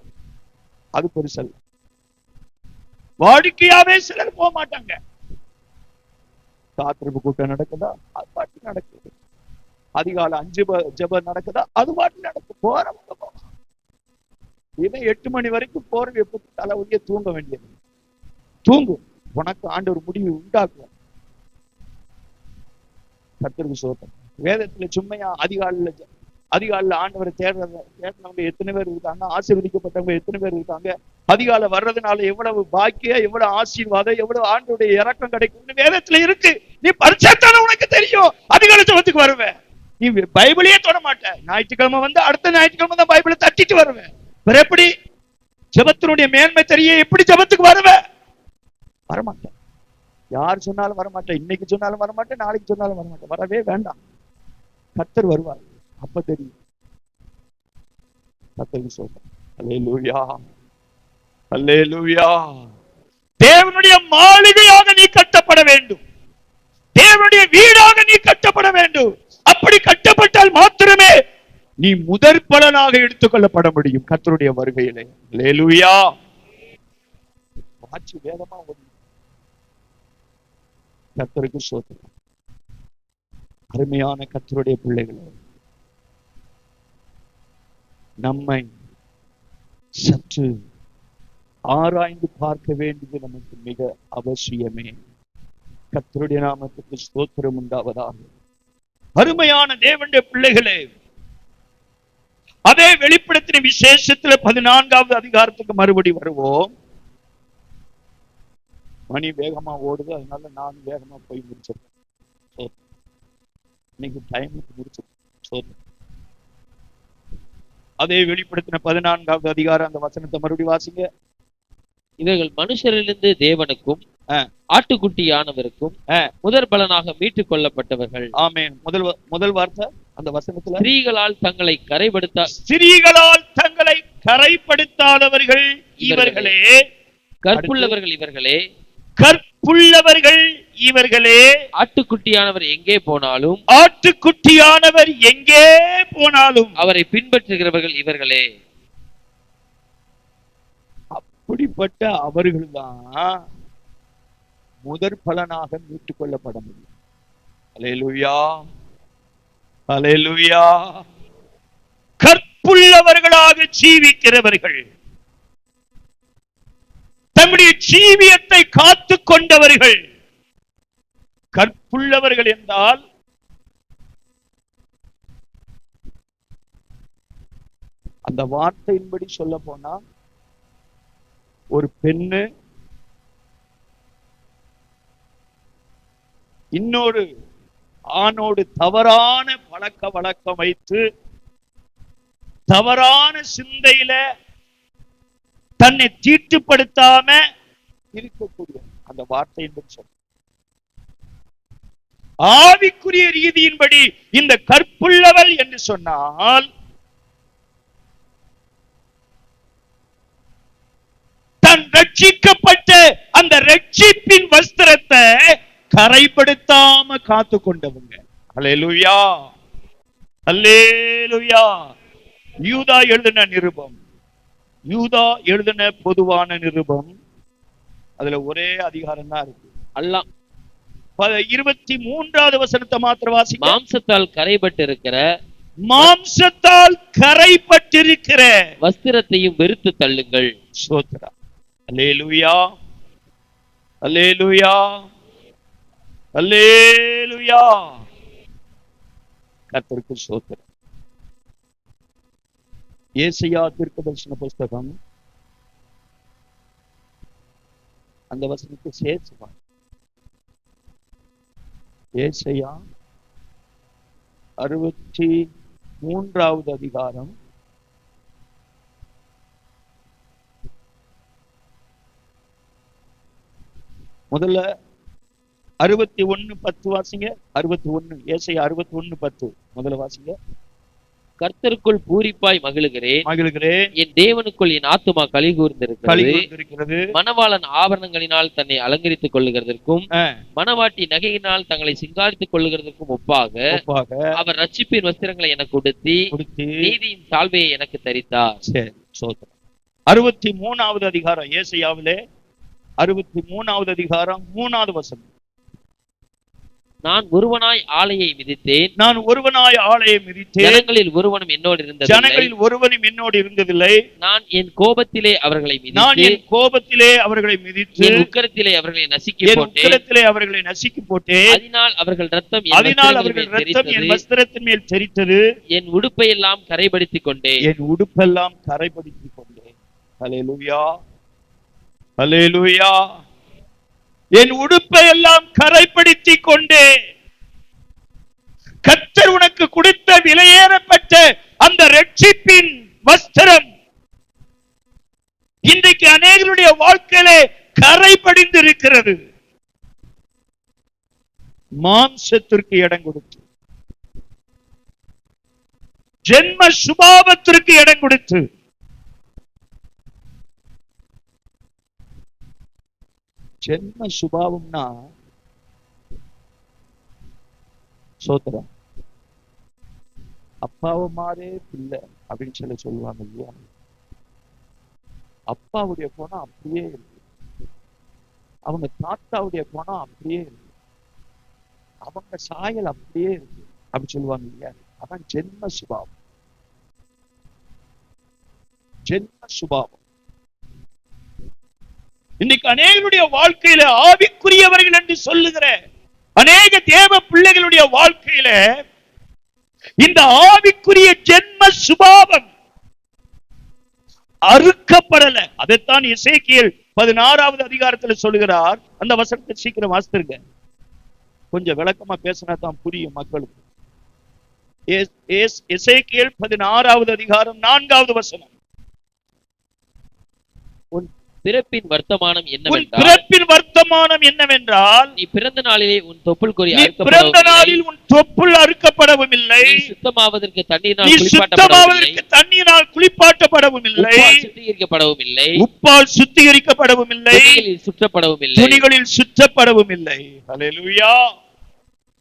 அது பெருசல்ல. வாடிக்கையாவே சிலர் போக மாட்டாங்க. காத்திருப்பு கூட்டம் நடக்குதா, அது பாட்டு நடக்குது. அதிகாலை 5 ஜெபம் நடக்குதா, அது பாட்டு நடக்குது. போறவங்க போவாங்க. இவன் 8 மணி வரைக்கும் போறது எப்படி தலைவலியே தூங்க வேண்டியது. தூங்கும். உனக்கு ஆண்டவர் முடிவு உண்டாக்குவார். கர்த்தருக்கு ஸ்தோத்திரம். வேதத்துல சும்மையா அதிகாலையில ஆண்டவரை தேடுறவங்க எத்தனை பேர் இருக்காங்க? ஆசீர்வதிக்கப்பட்டவங்க எத்தனை பேர் இருக்காங்க? அதிகாலை வர்றதுனால எவ்வளவு பாக்கியம், எவ்வளவு ஆசீர்வாதம், எவ்வளவு ஆண்டவருடைய இரக்கம் கிடைக்கும் வேதத்துல இருக்கு. நீ பரிசுத்தான உனக்கு தெரியும். அதிகாலை ஜெபத்துக்கு வருவேன். நீ பைபிளையே தொட மாட்டேன். ஞாயிற்றுக்கிழமை வந்து அடுத்த ஞாயிற்றுக்கிழமை தான் பைபிளை தட்டிட்டு வருவேன். எப்படி ஜெபத்தினுடைய மேன்மை தெரிய எப்படி ஜெபத்துக்கு வருவேன்? வரமாட்டேன். யார் சொன்னாலும் வரமாட்டேன், இன்னைக்கு சொன்னாலும் வரமாட்டேன், நாளைக்கு சொன்னாலும் வரமாட்டேன், வரவே வேண்டாம். கர்த்தர் வருவார், அப்ப தெரியும். கர்த்தருக்கு சொல்றேன். அல்லேலூயா, அல்லேலூயா. தேவனுடைய மாளிகையாக நீ கட்டப்பட வேண்டும், தேவனுடைய வீடாக நீ கட்டப்பட வேண்டும். அப்படி கட்டப்பட்டால் மாத்திரமே நீ முதற் பலனாக எடுத்துக்கொள்ளப்பட முடியும் கர்த்தருடைய வருகையிலே. அல்லேலூயா. வாட்சி வேகமா ஓடும். கர்த்தருக்கு ஸ்தோத்திரம். அருமையான கர்த்தருடைய பிள்ளைகளே, நம்மை சற்று ஆராய்ந்து பார்க்க வேண்டியது நமக்கு மிக அவசியமே. கர்த்தருடைய நாமத்துக்கு ஸ்தோத்திரம் உண்டாவதாக. அருமையான தேவனுடைய பிள்ளைகளே, அதே வெளிப்படுத்தின விசேஷத்துல 14வது அதிகாரத்துக்கு மறுபடி வருவோம். மணி வேகமா ஓடுது, அதனால நானும் வேகமா போய் முடிச்சிருக்கேன். இன்னைக்கு டைமுக்கு முடிச்சிருக்கேன். அதே வெளிப்படுத்தின 14வது அதிகாரம் அந்த வசனத்தை மறுபடி வாசிங்க. இவர்கள் மனுஷரிலிருந்து தேவனுக்கும் ஆட்டுக்குட்டியானவருக்கும் முதற் பலனாக மீட்டுக் கொள்ளப்பட்டவர்கள். ஆமென். முதல் வார்த்தை அந்த வசனத்துல, ஸ்திரீகளால் தங்களை கரைப்படுத்தாதவர்கள் இவர்களே, கற்புள்ளவர்கள் இவர்களே, கற்புள்ளவர்கள் இவர்களே, ஆட்டுக்குட்டியானவர் எங்கே போனாலும் அவரை பின்பற்றுகிறவர்கள் இவர்களே. அப்படிப்பட்ட அவர்கள் தான் முதற் பலனாக மீட்டுக் கொள்ளப்பட முடியும். அல்லேலூயா, அல்லேலூயா. கற்புள்ளவர்களாக ஜீவிக்கிறவர்கள், தம்முடைய ஜீவியத்தை காத்து கொண்டவர்கள். கற்புள்ளவர்கள் என்றால் அந்த வார்த்தையின்படி சொல்ல போனா, ஒரு பெண்ணு இன்னொரு ஆணோடு தவறான பழக்க வழக்கம் வைத்து தவறான சிந்தையில தன்னை தீட்டுப்படுத்தாம இருக்கக்கூடிய அந்த வார்த்தை என்று சொல்ல, ஆவிக்குரிய ரீதியின்படி இந்த கற்புள்ளவள் என்று சொன்னால் தன் ரட்சிக்கப்பட்ட அந்த ரட்சிப்பின் வஸ்திரத்தை கரைப்படுத்தாம காத்து கொண்டவங்க. அல்லேலூயா, அல்லேலூயா. யூதா எழுதின நிருபம், யூதா எழுதின பொதுவான நிருபம், அதுல ஒரே அதிகாரம் தான் இருக்கு. அல்லாம் 23வது வசனத்தை மாத்திரம் வாசிங்க. மாம்சத்தால் கரைப்பட்டிருக்கிற வஸ்திரத்தையும் வெறுத்து தள்ளுங்கள். ஸ்தோத்திரம். அல்லேலூயா, அல்லேலூயா, அல்லேலூயா. கர்த்தருக்கு ஸ்தோத்திரம். ஏசாயா தீர்க்கதரிசன புஸ்தகம் அந்த வசனத்தை சேர்த்து ஏசாயா 63வது அதிகாரம் முதல்ல 61:10 வாசிங்க. 61 ஏசாயா 61:10 முதல்ல வாசிங்க. கர்த்தருக்குள் பூரிப்பாய் மகிழுகிறேன், என் தேவனுக்குள் என் ஆத்துமா கலிகூர்ந்திருக்கிறது. மணவாளன் ஆபரணங்களினால் தன்னை அலங்கரித்துக் கொள்ளுகிறதற்கும் மணவாட்டி நகையினால் தங்களை சிங்காரித்துக் கொள்ளுகிறதற்கும் ஒப்பாக அவர் ரட்சிப்பின் வஸ்திரங்களை எனக்கு உடுத்தி நீதியின் சால்வையை எனக்கு தரித்தார். 63வது அதிகாரம் ஏசாயாவிலே 63வது அதிகாரம் 3வது வசனம். நான் ஒருவனாய் ஆலையை மிதித்தேன், ஜனங்களில் ஒருவனும் என்னோடு இருந்ததில்லை. நான் என் கோபத்திலே அவர்களை மிதித்து என் உக்கிரத்திலே அவர்களை நசுக்கி போட்டேன். அதனால் அவர்கள் இரத்தம் என் வஸ்திரத்தின் மேல் தெரித்தது. என் உடுப்பை எல்லாம் கரைப்படுத்திக் கொண்டேன். அல்லேலூயா, அல்லேலூயா. என் உடுப்பை எல்லாம் கரைப்படுத்தி கொண்டே. கர்த்தர் உனக்கு கொடுத்த விலையேறப்பட்ட அந்த ரட்சிப்பின் வஸ்திரம் இன்றைக்கு அநேகருடைய வாழ்க்கையிலே கரை படிந்திருக்கிறது. மாம்சத்திற்கு இடம் கொடுத்து, ஜென்ம சுபாவத்திற்கு இடம் கொடுத்து, ஜென்ம சுபாவம்னா சோத்திரம் அப்பாவை மாறே பிள்ளை அப்படின்னு சொல்லுவாங்க இல்லையா? அப்பாவுடைய குணம் அப்படியே இருக்கு, அவங்க தாத்தாவுடைய குணம் அப்படியே இருக்கு, அவங்க சாயல் அப்படியே இருக்கு அப்படி சொல்லுவாங்க இல்லையா? அதான் ஜென்ம சுபாவம். ஜென்ம சுபாவம். இன்னைக்கு அநேகருடைய வாழ்க்கையில ஆவிக்குரியவர்கள் என்று சொல்லுகிற அநேக தேவ பிள்ளைகளுடைய வாழ்க்கையில இந்த ஆவிக்குரிய ஜென்ம சுபாவம் அறுக்கப்படல. அதைத்தான் எசேக்கியேல் 16வது அதிகாரத்தில் சொல்லுகிறார். அந்த வசனத்தை சீக்கிரம் வாசித்துருங்க, கொஞ்சம் விளக்கமா பேசினா தான் புரியும் மக்களுக்கு. எசேக்கியேல் 16வது அதிகாரம் 4வது வசனம். பிறப்பின் வர்த்தமானம் என்னவென்றால், நீ பிறந்த நாளிலே உன் தொப்புள் கொடி அறுக்கப்படவும் இல்லை, சுத்தமாவதற்கு தண்ணீரால் குளிப்பாட்டப்படவும் இல்லை, சுத்திகரிக்கப்படவும் இல்லை, உப்பால் சுத்திகரிக்கப்படவும் இல்லை, சுற்றப்படவும் இல்லை, துணிகளில் சுற்றப்படவும் இல்லை. அல்லேலூயா,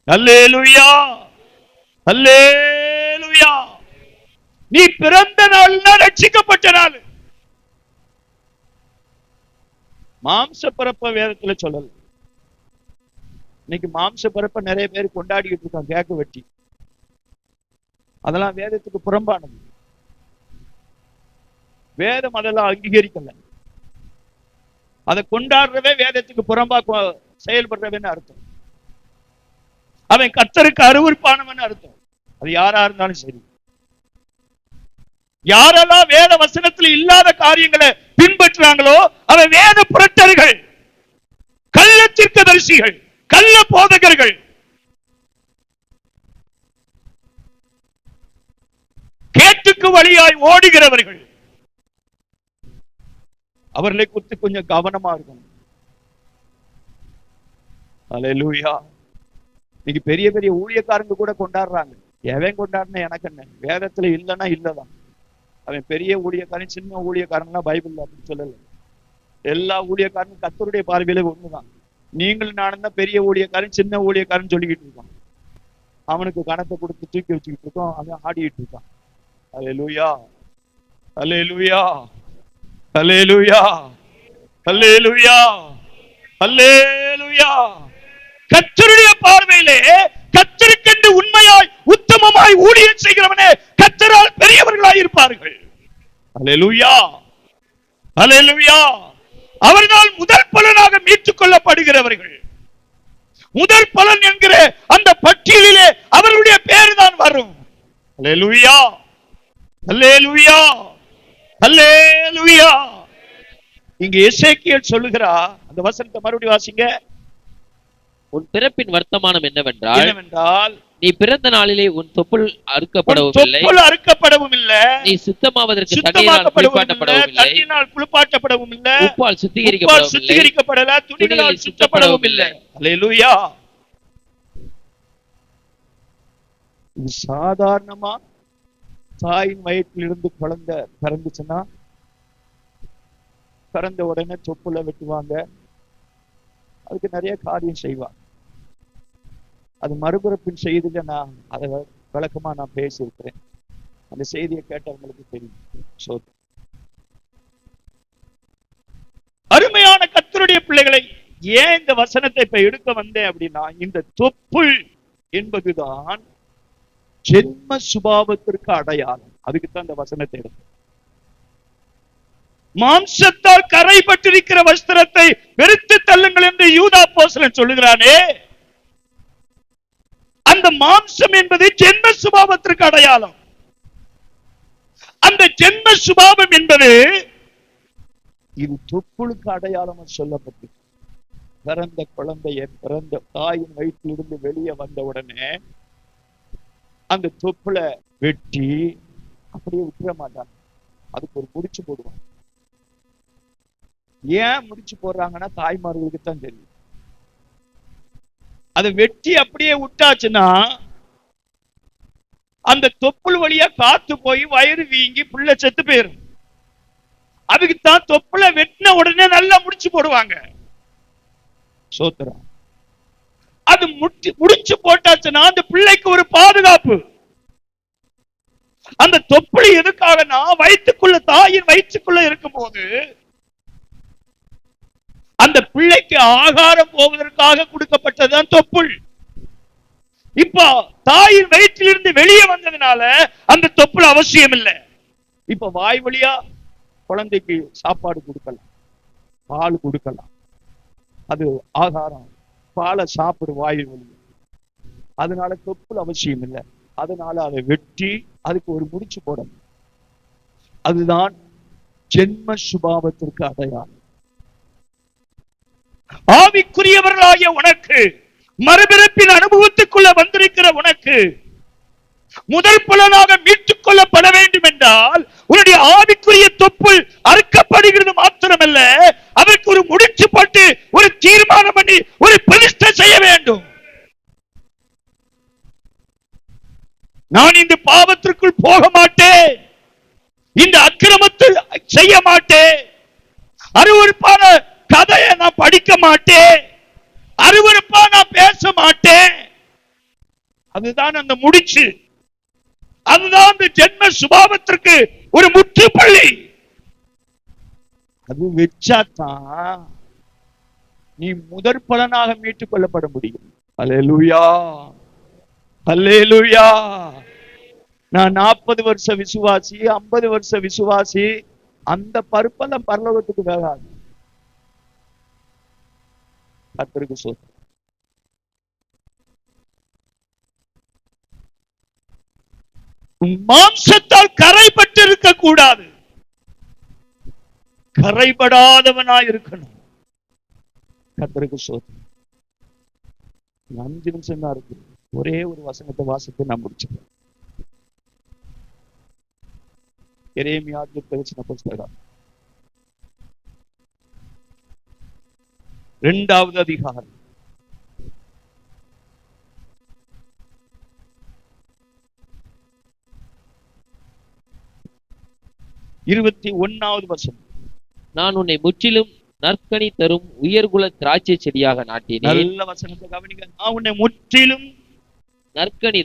அல்லேலூயா, அல்லேலூயா. நீ பிறந்த நாள் ரட்சிக்கப்பட்ட நாள். மாம்ச பிறப்ப வேதத்துல சொல்லல. இன்னைக்கு மாம்ச பிறப்ப நிறைய பேர் கொண்டாடிக்கிட்டு இருக்காங்க, கேக்கு வெட்டி. அதெல்லாம் வேதத்துக்கு புறம்பானது. வேதம் அதெல்லாம் அங்கீகரிக்கல. அதை கொண்டாடுறவே வேதத்துக்கு புறம்பா செயல்படுறவன்னு அர்த்தம். அவன் கர்த்தருக்கு அருவருப்பானவன் அர்த்தம். அது யாரா இருந்தாலும் சரி. யாரெல்லாம் வேத வசனத்தில் இல்லாத காரியங்களை பின்பற்றாங்களோ அவன் வேத புரட்டர்கள், கள்ள தீர்க்கதரிசிகள், கள்ள போதகர்கள். கேட்டுக்கு வழியாய் ஓடுகிறவர்கள். அவர்களை குறித்து கொஞ்சம் கவனமா இருக்கணும். அல்லேலூயா. இன்னைக்கு பெரிய பெரிய ஊழியக்காரங்க கூட கொண்டாடுறாங்க. எவன் கொண்டாடுனா எனக்கு என்ன? வேதத்துல இல்லைன்னா இல்லதான். அவன் பெரிய ஊழியக்காரன், சின்ன ஊழியக்காரன்லாம் பைபிள் அப்படின்னு சொல்லல. எல்லா ஊழியக்காரனும் கர்த்தருடைய பார்வையில ஒண்ணுதான். நீங்களும் நானும் தான் பெரிய ஊழியக்காரன், சின்ன ஊழியக்காரன் சொல்லிக்கிட்டு இருக்கான். அவனுக்கு கணத்தை கொடுத்து தூக்கி வச்சுக்கிட்டு இருக்கோம், அவன் ஆடிக்கிட்டு இருக்கான். அல்லேலூயா, அல்லேலூயா, அல்லேலூயா, அல்லேலூயா, அல்லேலூயா. கர்த்தருடைய பார்வையிலே கர்த்தருக்கென்று உண்மையாய் உத்தமமாய் ஊழியம் செய்கிறவனே கர்த்தரால் பெரியவர்களாய் இருப்பார்கள். அல்லேலூயா, அல்லேலூயா. அவர்களால் முதல் பலனாக மீட்டுக் கொள்ளப்படுகிறவர்கள். முதல் பலன் என்கிற அந்த பட்டியலிலே அவர்களுடைய பேரு தான் வரும். அல்லேலூயா, அல்லேலூயா, அல்லேலூயா. இங்க எசேக்கியேல் சொல்லுகிறார், அந்த வசனத்தை மறுபடியும் வாசிங்க. உன் பிறப்பின் வர்த்தமானம் என்னவென்றால், நீ பிறந்த நாளிலே உன் தொப்புள் அறுக்கப்படவும் இல்லை, நீ சுத்தமாவதற்கு தண்ணீரால் குளிப்பாட்டப்படவும் இல்லை, உப்பால் சுத்திகரிக்கப்படல, துணிகளால் சுத்தப்படவும் இல்லை. அல்லேலூயா. இது சாதாரணமா தாயின் வயிற்றிலிருந்து குழந்தை பிறந்துச்சுன்னா பிறந்த உடனே தொப்புல வெட்டுவாங்க. அதுக்கு நிறைய காரியம் செய்வாங்க. அது மறுபிறப்பின் செய்தியில நான் அதை விளக்கமா நான் பேசியிருக்கிறேன். அந்த செய்தியை கேட்டவங்களுக்கு தெரியும். அருமையான கர்த்தருடைய பிள்ளைகளை, ஏன் இந்த வசனத்தை இப்ப எடுக்க வந்தேன் அப்படின்னா, இந்த தொப்புள் என்பதுதான் ஜென்ம சுபாவத்திற்கு அடையாளம். அதுக்குத்தான் இந்த வசனத்தை எடுக்க. மாம்சத்தால் கரைப்பட்டிருக்கிற வஸ்திரத்தை வெறுத்து தள்ளுங்கள் என்று யூதா அப்போஸ்தலன் சொல்லுகிறானே, அந்த மாம்சம் என்பது ஜென்ம சுபாவத்திற்கு அடையாளம். அந்த ஜென்ம சுபாவம் என்பது இது தொப்புளுக்கு அடையாளம் சொல்லப்பட்டு, பிறந்த குழந்தைய பிறந்த தாயின் வயிற்றிலிருந்து வெளியே வந்த உடனே அந்த தொப்புள வெட்டி அப்படியே விட்டுற மாட்டாங்க. அதுக்கு ஒரு முடிச்சு போடுவாங்க. ஏன் முடிச்சு போடுறாங்கன்னா தாய்மார்களுக்கு தான் தெரியும். அதை வெட்டி அப்படியே விட்டாச்சுன்னா அந்த தொப்புள் வழியா காத்து போய் வயிறு வீங்கி புள்ள செத்து போயிரும். அதுக்குத்தான் தொப்புளை வெட்டின உடனே நல்லா முடிச்சு போடுவாங்க. சோத்திரம். அது முடிச்சு போட்டாச்சுன்னா அந்த பிள்ளைக்கு ஒரு பாதுகாப்பு. அந்த தொப்புள் எதுக்காகனா வயிற்றுக்குள்ள, தாயின் வயிற்றுக்குள்ள இருக்கும் போது அந்த பிள்ளைக்கு ஆகாரம் போவதற்காக கொடுக்கப்பட்டதுதான் தொப்புள். இப்ப தாயின் வயிற்றிலிருந்து வெளியே வந்ததுனால அந்த தொப்புள் அவசியம் இல்லை. இப்ப வாய் வழியா குழந்தைக்கு சாப்பாடு கொடுக்கலாம், பால் கொடுக்கலாம், அது ஆகாரம், பாலை சாப்பிடு வாய் வழியா, அதனால தொப்புள் அவசியம் இல்லை. அதனால அதை வெட்டி அதுக்கு ஒரு முடிச்சு போடணும். அதுதான் ஜென்ம சுபாவத்திற்கு அடையாளம். ஆவிக்குரியவர்களாகிய உனக்கு, மறுபிறப்பின் அனுபவத்துக்குள்ள வந்திருக்கிற உனக்கு முதல் பலனாக மீட்டுக் கொள்ளப்பட வேண்டும் என்றால் உன்னுடைய ஆவிக்குரிய தொப்புள் அறுக்கப்படுகிறது மாத்திரமல்ல, அதற்கு ஒரு முடிச்சு போட்டு ஒரு தீர்மானம் பண்ணி ஒரு பிரதிஷ்டை செய்ய வேண்டும். நான் இந்த பாவத்திற்குள் போக மாட்டேன், இந்த அக்கிரமத்தை செய்ய மாட்டேன், அருவருப்பான கதையை நான் படிக்க மாட்டேன், அருவருப்பா நான் பேச மாட்டேன். அதுதான் அந்த முடிச்சு. அதுதான் அந்த ஜென்ம சுபாவத்திற்கு ஒரு முற்றுப்புள்ளி. அது வெச்சாதான் நீ முதற் பலனாக மீட்டுக் கொள்ளப்பட முடியும். அல்லேலூயா, அல்லேலூயா. நான் 40 வருஷ விசுவாசி, 50 வருஷ விசுவாசி, அந்த பருப்பெல்லாம் பரலோகத்துக்கு வேகாது. கர்த்தருக்கு ஸ்தோத்திரம். மாம்சத்தால் கரைப்பட்டு இருக்க கூடாது, கரைபடாதவனாய் இருக்கணும். கர்த்தருக்கு ஸ்தோத்திரம். 5 நிமிஷம் தான் இருக்கு. ஒரே ஒரு வசனத்தை வாசித்து நான் முடிச்சுக்கிறேன். எரேமியா தீர்க்கதரிசன புத்தகம் 2வது அதிகாரம் 21வது வசனம். நான் உன்னை முற்றிலும் நற்கனி தரும் உயர்குல திராட்சை செடியாக நாட்டினேன். நல்ல வசனத்தை கவனிங்க. நான் உன்னை முற்றிலும் நற்கனி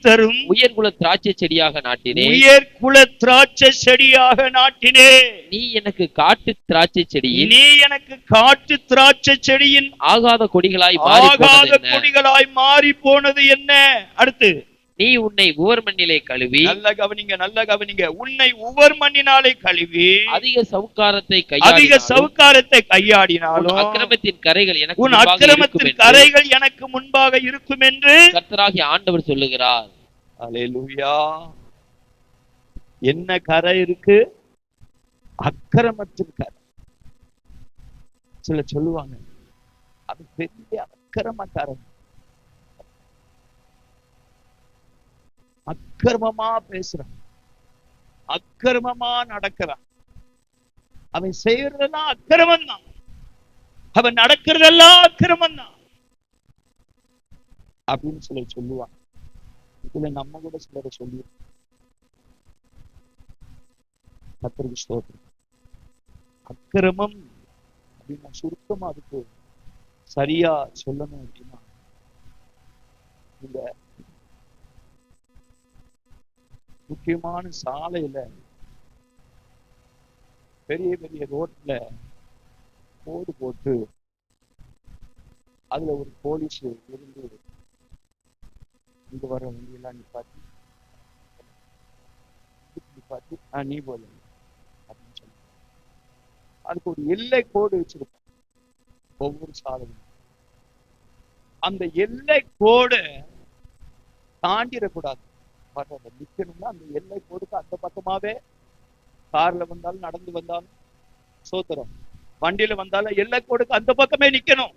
தரும் உயர்குல திராட்சை செடியாக நாட்டினேன். உயர்குல திராட்சை செடியாக நாட்டினேன். நீ எனக்கு காட்டு திராட்சை செடியின் ஆகாத கொடிகளாய் மாறி போனது என்ன? அடுத்து, நீ உன்னை உவர் மண்ணிலே கழுவி, நல்ல கவனிங்க, உன்னை உவர் மண்ணினாலே கழுவி அதிக சவுக்காரத்தை கையாடினாலும் அக்கிரமத்தின் கரைகள் எனக்கு முன்பாக இருக்கும் என்று கர்த்தராகிய ஆண்டவர் சொல்லுகிறார். அல்லேலூயா. என்ன கரை இருக்கு? அக்கிரமத்தின் கரை. சில சொல்லுவாங்க அது பெரிய அக்கிரமக்காரன், அக்கிரமமா பேசுறான், அக்கிரமமா நடக்கிறான், அவன் செய்யறதெல்லாம் அக்கிரமம் தான், அவன் நடக்கிறதெல்லாம் அக்கிரமம் தான் அப்படின்னு சொல்லுவாங்க. இதுல நம்ம கூட சிலரை சொல்லி கர்த்தருக்கு ஸ்தோத்திரம். அக்கிரமம் அப்படின்னு சுருக்கமா அதுக்கு சரியா சொல்லணும் அப்படின்னா, இந்த முக்கியமான சாலையில பெரிய பெரிய ரோட்ல கோடு போட்டு அதுல ஒரு போலீஸ் இருந்து இங்க வர வண்டியெல்லாம் நிப்பாட்டி நீ போல அப்படின்னு சொல்லி அதுக்கு ஒரு எல்லை கோடு வச்சிருப்பாங்க ஒவ்வொரு சாலையும். அந்த எல்லை கோடு தாண்டிடக்கூடாது. நிக்கணும்னா அந்த எல்லை கோடுக்கு அந்த பக்கமாவே கார்ல வந்தாலும் நடந்து வந்தாலும் சோத்திரம், வண்டியில வந்தாலும் எல்லை கோடுக்கு அந்த பக்கமே நிக்கணும்.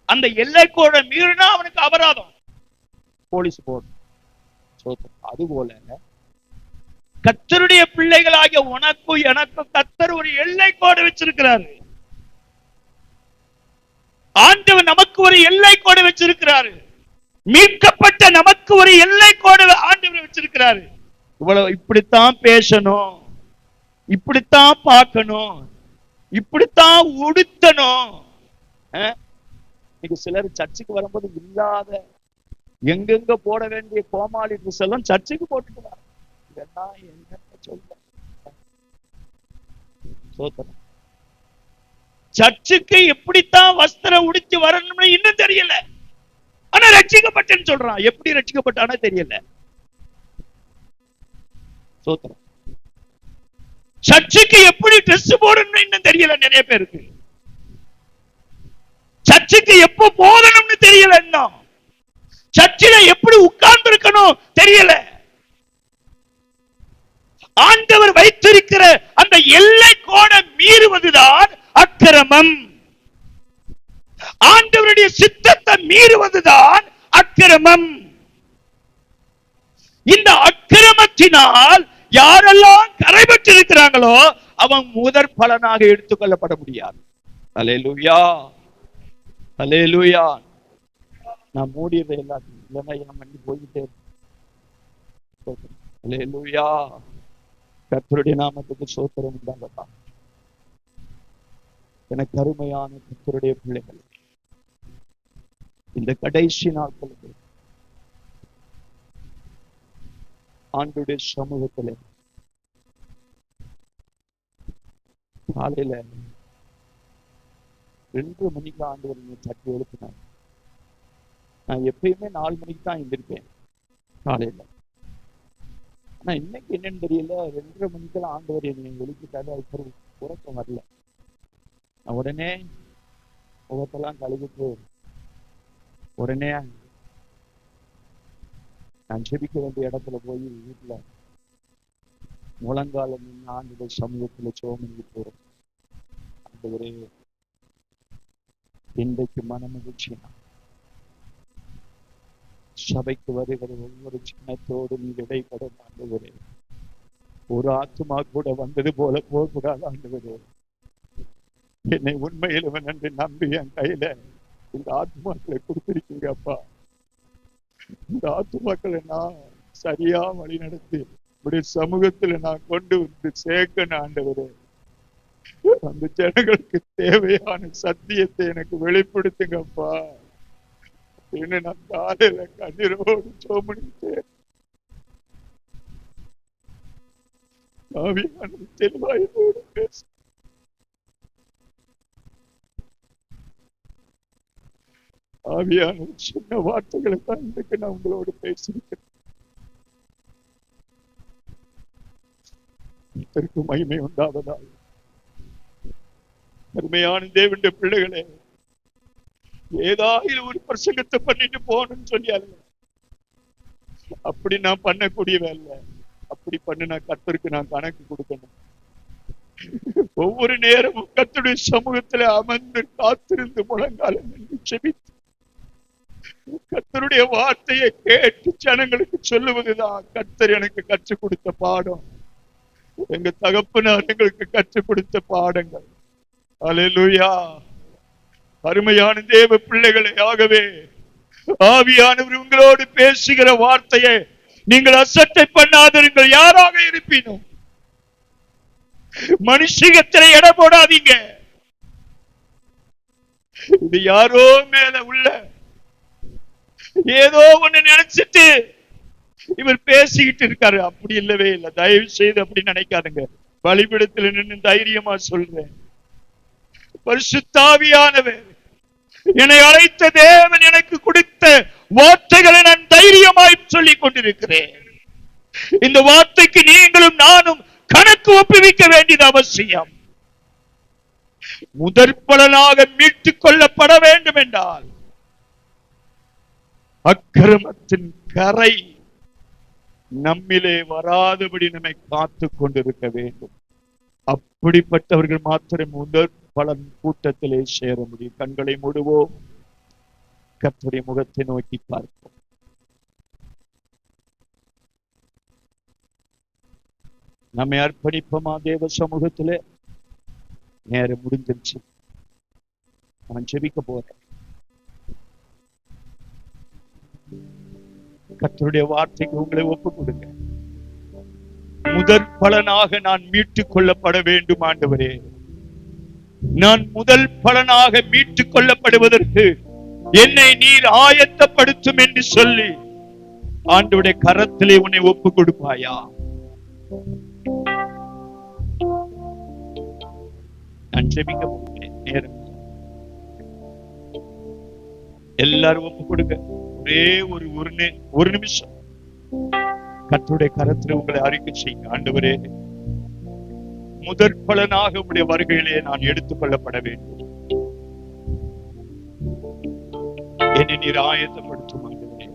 அந்த எல்லை கோடை மீறினா அவனுக்கு அபராதம், போலீஸ் போடும். சோத்திரம். அதுபோல கர்த்தருடைய பிள்ளைகளாகிய உனக்கும் எனக்கும் கர்த்தர் ஒரு எல்லை கோடு வச்சிருக்கிறாரு. ஆண்டவர் நமக்கு ஒரு எல்லை கோடு வச்சிருக்கிறாரு. மீட்கப்பட்ட நமக்கு ஒரு எல்லை கோடு ஆண்டவர் வச்சிருக்கிறாரு. இவ்வளவு இப்படித்தான் பேசணும், இப்படித்தான் பார்க்கணும், இப்படித்தான் உடுத்தணும். இன்னைக்கு சிலர் சர்ச்சுக்கு வரும்போது இல்லாத எங்கெங்க போட வேண்டிய கோமாளி ட்ரெஸ் எல்லாம் சர்ச்சுக்கு போட்டுட்டு வர. இதெல்லாம் என்ன சொல்ல, சர்ச்சுக்கு எப்படித்தான் வஸ்திரம் உடுத்தி வரணும்னு இன்னும் தெரியல. ஆனா ரட்சிக்கப்பட்டேன்னு சொல்றான். எப்படி ரட்சிக்கப்பட்டானே தெரியல. சோத்திரம். சர்ச்சுக்கு எப்படி ட்ரெஸ் போடணும்னு இன்னும் தெரியல நிறைய பேருக்கு. சர்ச்சுக்கு எப்ப போகணும்னு தெரியல. இன்னும் சர்ச்சில எப்படி உட்கார்ந்து இருக்கணும் தெரியல. ஆண்டவர் வைத்திருக்கிற அந்த எல்லை கோடை மீறுவதுதான் அக்கிரமம். ஆண்டவருடைய சித்தத்தை மீறுவதுதான் அக்கிரமம். இந்த அக்கிரமத்தினால் யாரெல்லாம் கரைபற்றிருக்கிறாங்களோ அவன் முதற் பலனாக எடுத்துக்கொள்ளப்பட முடியாது. அல்லேலூயா, அல்லேலூயா. நான் மூடியதை எல்லாத்தையும் இல்லைன்னா என் மண்ணி போயிட்டே. அல்லேலூயா. கர்த்தருடைய நாமத்துக்கு ஸ்தோத்திரம் உண்டாகட்டும். எனக்கு அருமையான கர்த்தருடைய பிள்ளைகள், இந்த கடைசி நாட்களுக்கு ஆண்டுடைய சமூகத்திலே காலையில 2 மணிக்கு ஆண்டவர் தட்டி எழுப்பினார். நான் எப்பயுமே 4 மணிக்கு தான் எழுந்திருப்பேன் காலையில. ஆனா இன்னைக்கு என்னன்னு தெரியல, 2:30 மணிக்கெல்லாம் ஆண்டவர் என்னை எழுப்பிட்டாரு. அது உறக்கம் வரல. நான் உடனே முகத்தெல்லாம் கழுவிட்டு உடனே நான் ஜெபிக்க வேண்டிய இடத்துல போய் வீட்டுல முழங்கால நின்று ஆண்டுடைய சமூகத்துல சோமனி போறேன். ஆண்டவரே, இன்றைக்கு மனமகிழ்ச்சியா சபைக்கு வருகிற ஒவ்வொரு சின்னத்தோடு நீ இடைப்படும் ஆண்டவரே. ஒரு ஆத்துமா கூட வந்தது போல போகக்கூடாது ஆண்டவரே. என்னை உண்மையில் என்று நம்பி என் கையில இந்த ஆத்துமாக்களை கொடுத்திருக்கீங்க அப்பா. இந்த ஆத்துமாக்களை நான் சரியா வழி நடத்தி இப்படி சமூகத்துல நான் கொண்டு வந்து சேர்க்கணும் ஆண்டவரே. அந்த ஜனங்களுக்கு தேவையான சத்தியத்தை எனக்கு வெளிப்படுத்துங்கப்பா. என்ன நான் காலையில கண்ணீரோடு சோமனிட்டேன். தெளிவாயோடு பேச ஆவியான சின்ன வார்த்தைகளை தான் இன்றைக்கு நான் உங்களோடு பேசியிருக்கிறேன். இதற்கு மகிமை உண்டாவதால் அருமையான தேவனுடைய பிள்ளைகளே, ஏதாவது ஒரு பிரசங்கத்தை பண்ணிட்டு போகணும்னு சொல்லியாரு. அப்படி நான் பண்ணக்கூடிய வேலை. அப்படி பண்ணு நான் கர்த்தருக்கு நான் கணக்கு கொடுக்கணும். ஒவ்வொரு நேரமும் கர்த்தருடைய சமூகத்துல அமர்ந்து காத்திருந்து முழங்காலம் என்று செபித்து கர்த்தருடைய வார்த்தையை கேட்டு ஜனங்களுக்கு சொல்லுவதுதான் கர்த்தர் எனக்கு கற்றுக் கொடுத்த பாடம். எங்க தகப்பனார் எங்களுக்கு கற்றுக் கொடுத்த பாடங்கள். அல்லேலூயா. அருமையான தேவ பிள்ளைகளை, ஆகவே ஆவியானவர் உங்களோடு பேசுகிற வார்த்தையை நீங்கள் அசட்டை பண்ணாதிருங்கள். யாராக இருப்பினும் மனுஷிகத்திலே எடை போடாதீங்க. இது யாரோ மேல உள்ள ஏதோ ஒண்ணு நினைச்சிட்டு இவர் பேசிக்கிட்டு இருக்காரு. அப்படி இல்லவே இல்லை. தயவு செய்து அப்படி நினைக்காதுங்க. பலிபீடத்தில் நின்று தைரியமா சொல்றேன், பரிசுத்த ஆவியானவர் என்னை அழைத்த தேவன் எனக்கு கொடுத்த வார்த்தைகளை நான் தைரியமாய் சொல்லிக் கொண்டிருக்கிறேன். இந்த வார்த்தைக்கு நீங்களும் நானும் கணக்கு ஒப்புவிக்க வேண்டியது அவசியம். முதற்பலனாக மீட்டுக் கொள்ளப்பட வேண்டும் என்றால் அக்கிரமத்தின் கரை நம்மிலே வராதபடி நம்மை காத்து கொண்டிருக்க வேண்டும். அப்படிப்பட்டவர்கள் மாத்திரம் முதற் பலன் கூட்டத்திலே சேர முடியும். கண்களை மூடுவோம், கர்த்தருடைய முகத்தை நோக்கி பார்ப்போம். நம்மை அர்ப்பணிப்போமா தேவ சமூகத்திலே. நேரம் முடிஞ்சிருச்சு. அவன் ஜெபிக்க போறேன். கர்த்தருடைய வார்த்தைக்கு உங்களை ஒப்பு கொடுங்க. முதற் பலனாக நான் மீட்டுக் கொள்ளப்பட வேண்டும் ஆண்டவரே. நான் முதல் பலனாக மீட்டுக் கொள்ளப்படுவதற்கு என்னை நீர் ஆயத்தப்படுத்தும் என்று சொல்லி ஆண்டவருடைய கரத்திலே உன்னை ஒப்பு கொடுப்பாயா? நான் ஜெபிக்க போகிறேன். நேரம் எல்லாரும் ஒப்பு கொடுங்க. ஒரே ஒரு நிமிஷம் கர்த்தருடைய கரத்தில் உங்களை அறிக்கை செய்யுங்க. ஆண்டவரே, முதற் பலனாக உடைய வருகையிலே நான் எடுத்துக் கொள்ளப்பட வேண்டும். என்னை நீர் ஆயத்தப்படுத்தும் ஆண்டவரே.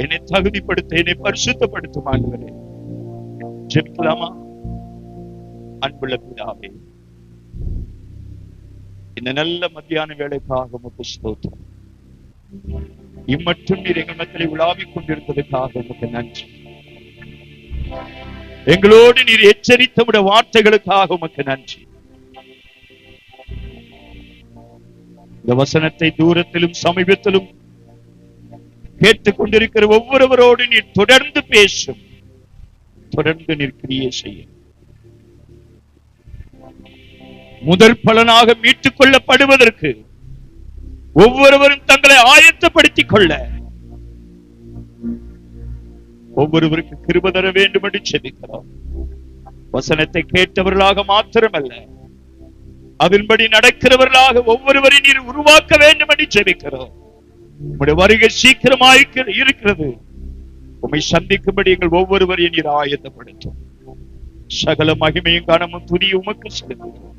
என்னை தகுதிப்படுத்த, என்னை பரிசுத்தப்படுத்தும் ஆண்டவரே. ஜெபிக்கலாமா? அன்புள்ள பிதாவே, இந்த நல்ல மத்தியான வேளைக்காக உமக்கு ஸ்தோத்திரம். இம்மட்டும் நீர் எங்கள் மத்தியில் உலாவிக் கொண்டிருப்பதற்காக உமக்கு நன்றி. எங்களோடு நீர் எச்சரித்த வார்த்தைகளுக்காக உமக்கு நன்றி. இந்த வசனத்தை தூரத்திலும் சமீபத்திலும் கேட்டுக் கொண்டிருக்கிற ஒவ்வொருவரோடு நீர் தொடர்ந்து பேசும். தொடர்ந்து நீர் கிரியை செய்யும். முதல் பலனாக மீட்டுக் கொள்ளப்படுவதற்கு ஒவ்வொருவரும் தங்களை ஆயத்தப்படுத்திக் கொள்ள ஒவ்வொருவருக்கு கிருபை தர வேண்டும் என்று ஜெபிக்கிறோம். வசனத்தை கேட்டவர்களாக மாத்திரமல்ல, அதன்படி நடக்கிறவர்களாக ஒவ்வொருவரையும் நீர் உருவாக்க வேண்டும் என்று ஜெபிக்கிறோம். உம்முடைய வருகை சீக்கிரமாக இருக்கிறது. உம்மை சந்திக்கும்படி எங்கள் ஒவ்வொருவரையும் நீர் ஆயத்தப்படுத்தும். சகல மகிமையும் கனமும் துதியும் உமக்கு செலுத்துகிறோம்.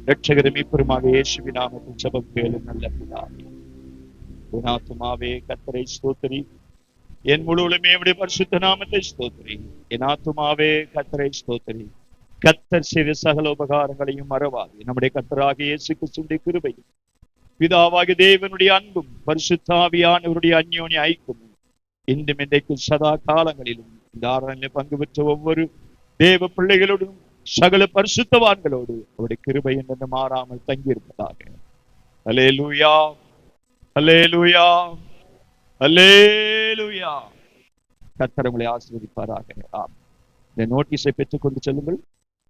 இரட்சகரும் மீட்பருமாக இயேசுவின் நாமத்தில் ஜெபம் கேளும் நல்ல பிதாவே. என் ஆத்துமாவே கர்த்தரை ஸ்தோத்திரி. என் முழுவதுமே அவருடைய பரிசுத்த நாமத்தை ஸ்தோத்திரி. என் ஆத்துமாவே கர்த்தரை ஸ்தோத்திரி. கர்த்தர் செய்த சகல உபகாரங்களையும் மறவாது. நம்முடைய கர்த்தராகிய இயேசு கிறிஸ்துவின் கிருபையும் பிதாவாகிய தேவனுடைய அன்பும் பரிசுத்த ஆவியானவருடைய அந்யோன்ய ஐக்கியமும் இன்றும் இன்றைக்கும் சதா காலங்களிலும் இந்த ஆராதனையில் பங்கு பெற்ற ஒவ்வொரு தேவ பிள்ளைகளோடும் சகல பரிசுத்தவான்களோடு அவருடைய கிருபை என்று மாறாமல் தங்கியிருப்பதாக. அல்லேலூயா, அல்லேலூயா, அல்லேலூயா. கர்த்தர் உங்களை ஆசீர்வதிப்பாராக. இந்த நோட்டீஸை பெற்றுக்கொண்டு செல்லுங்கள்.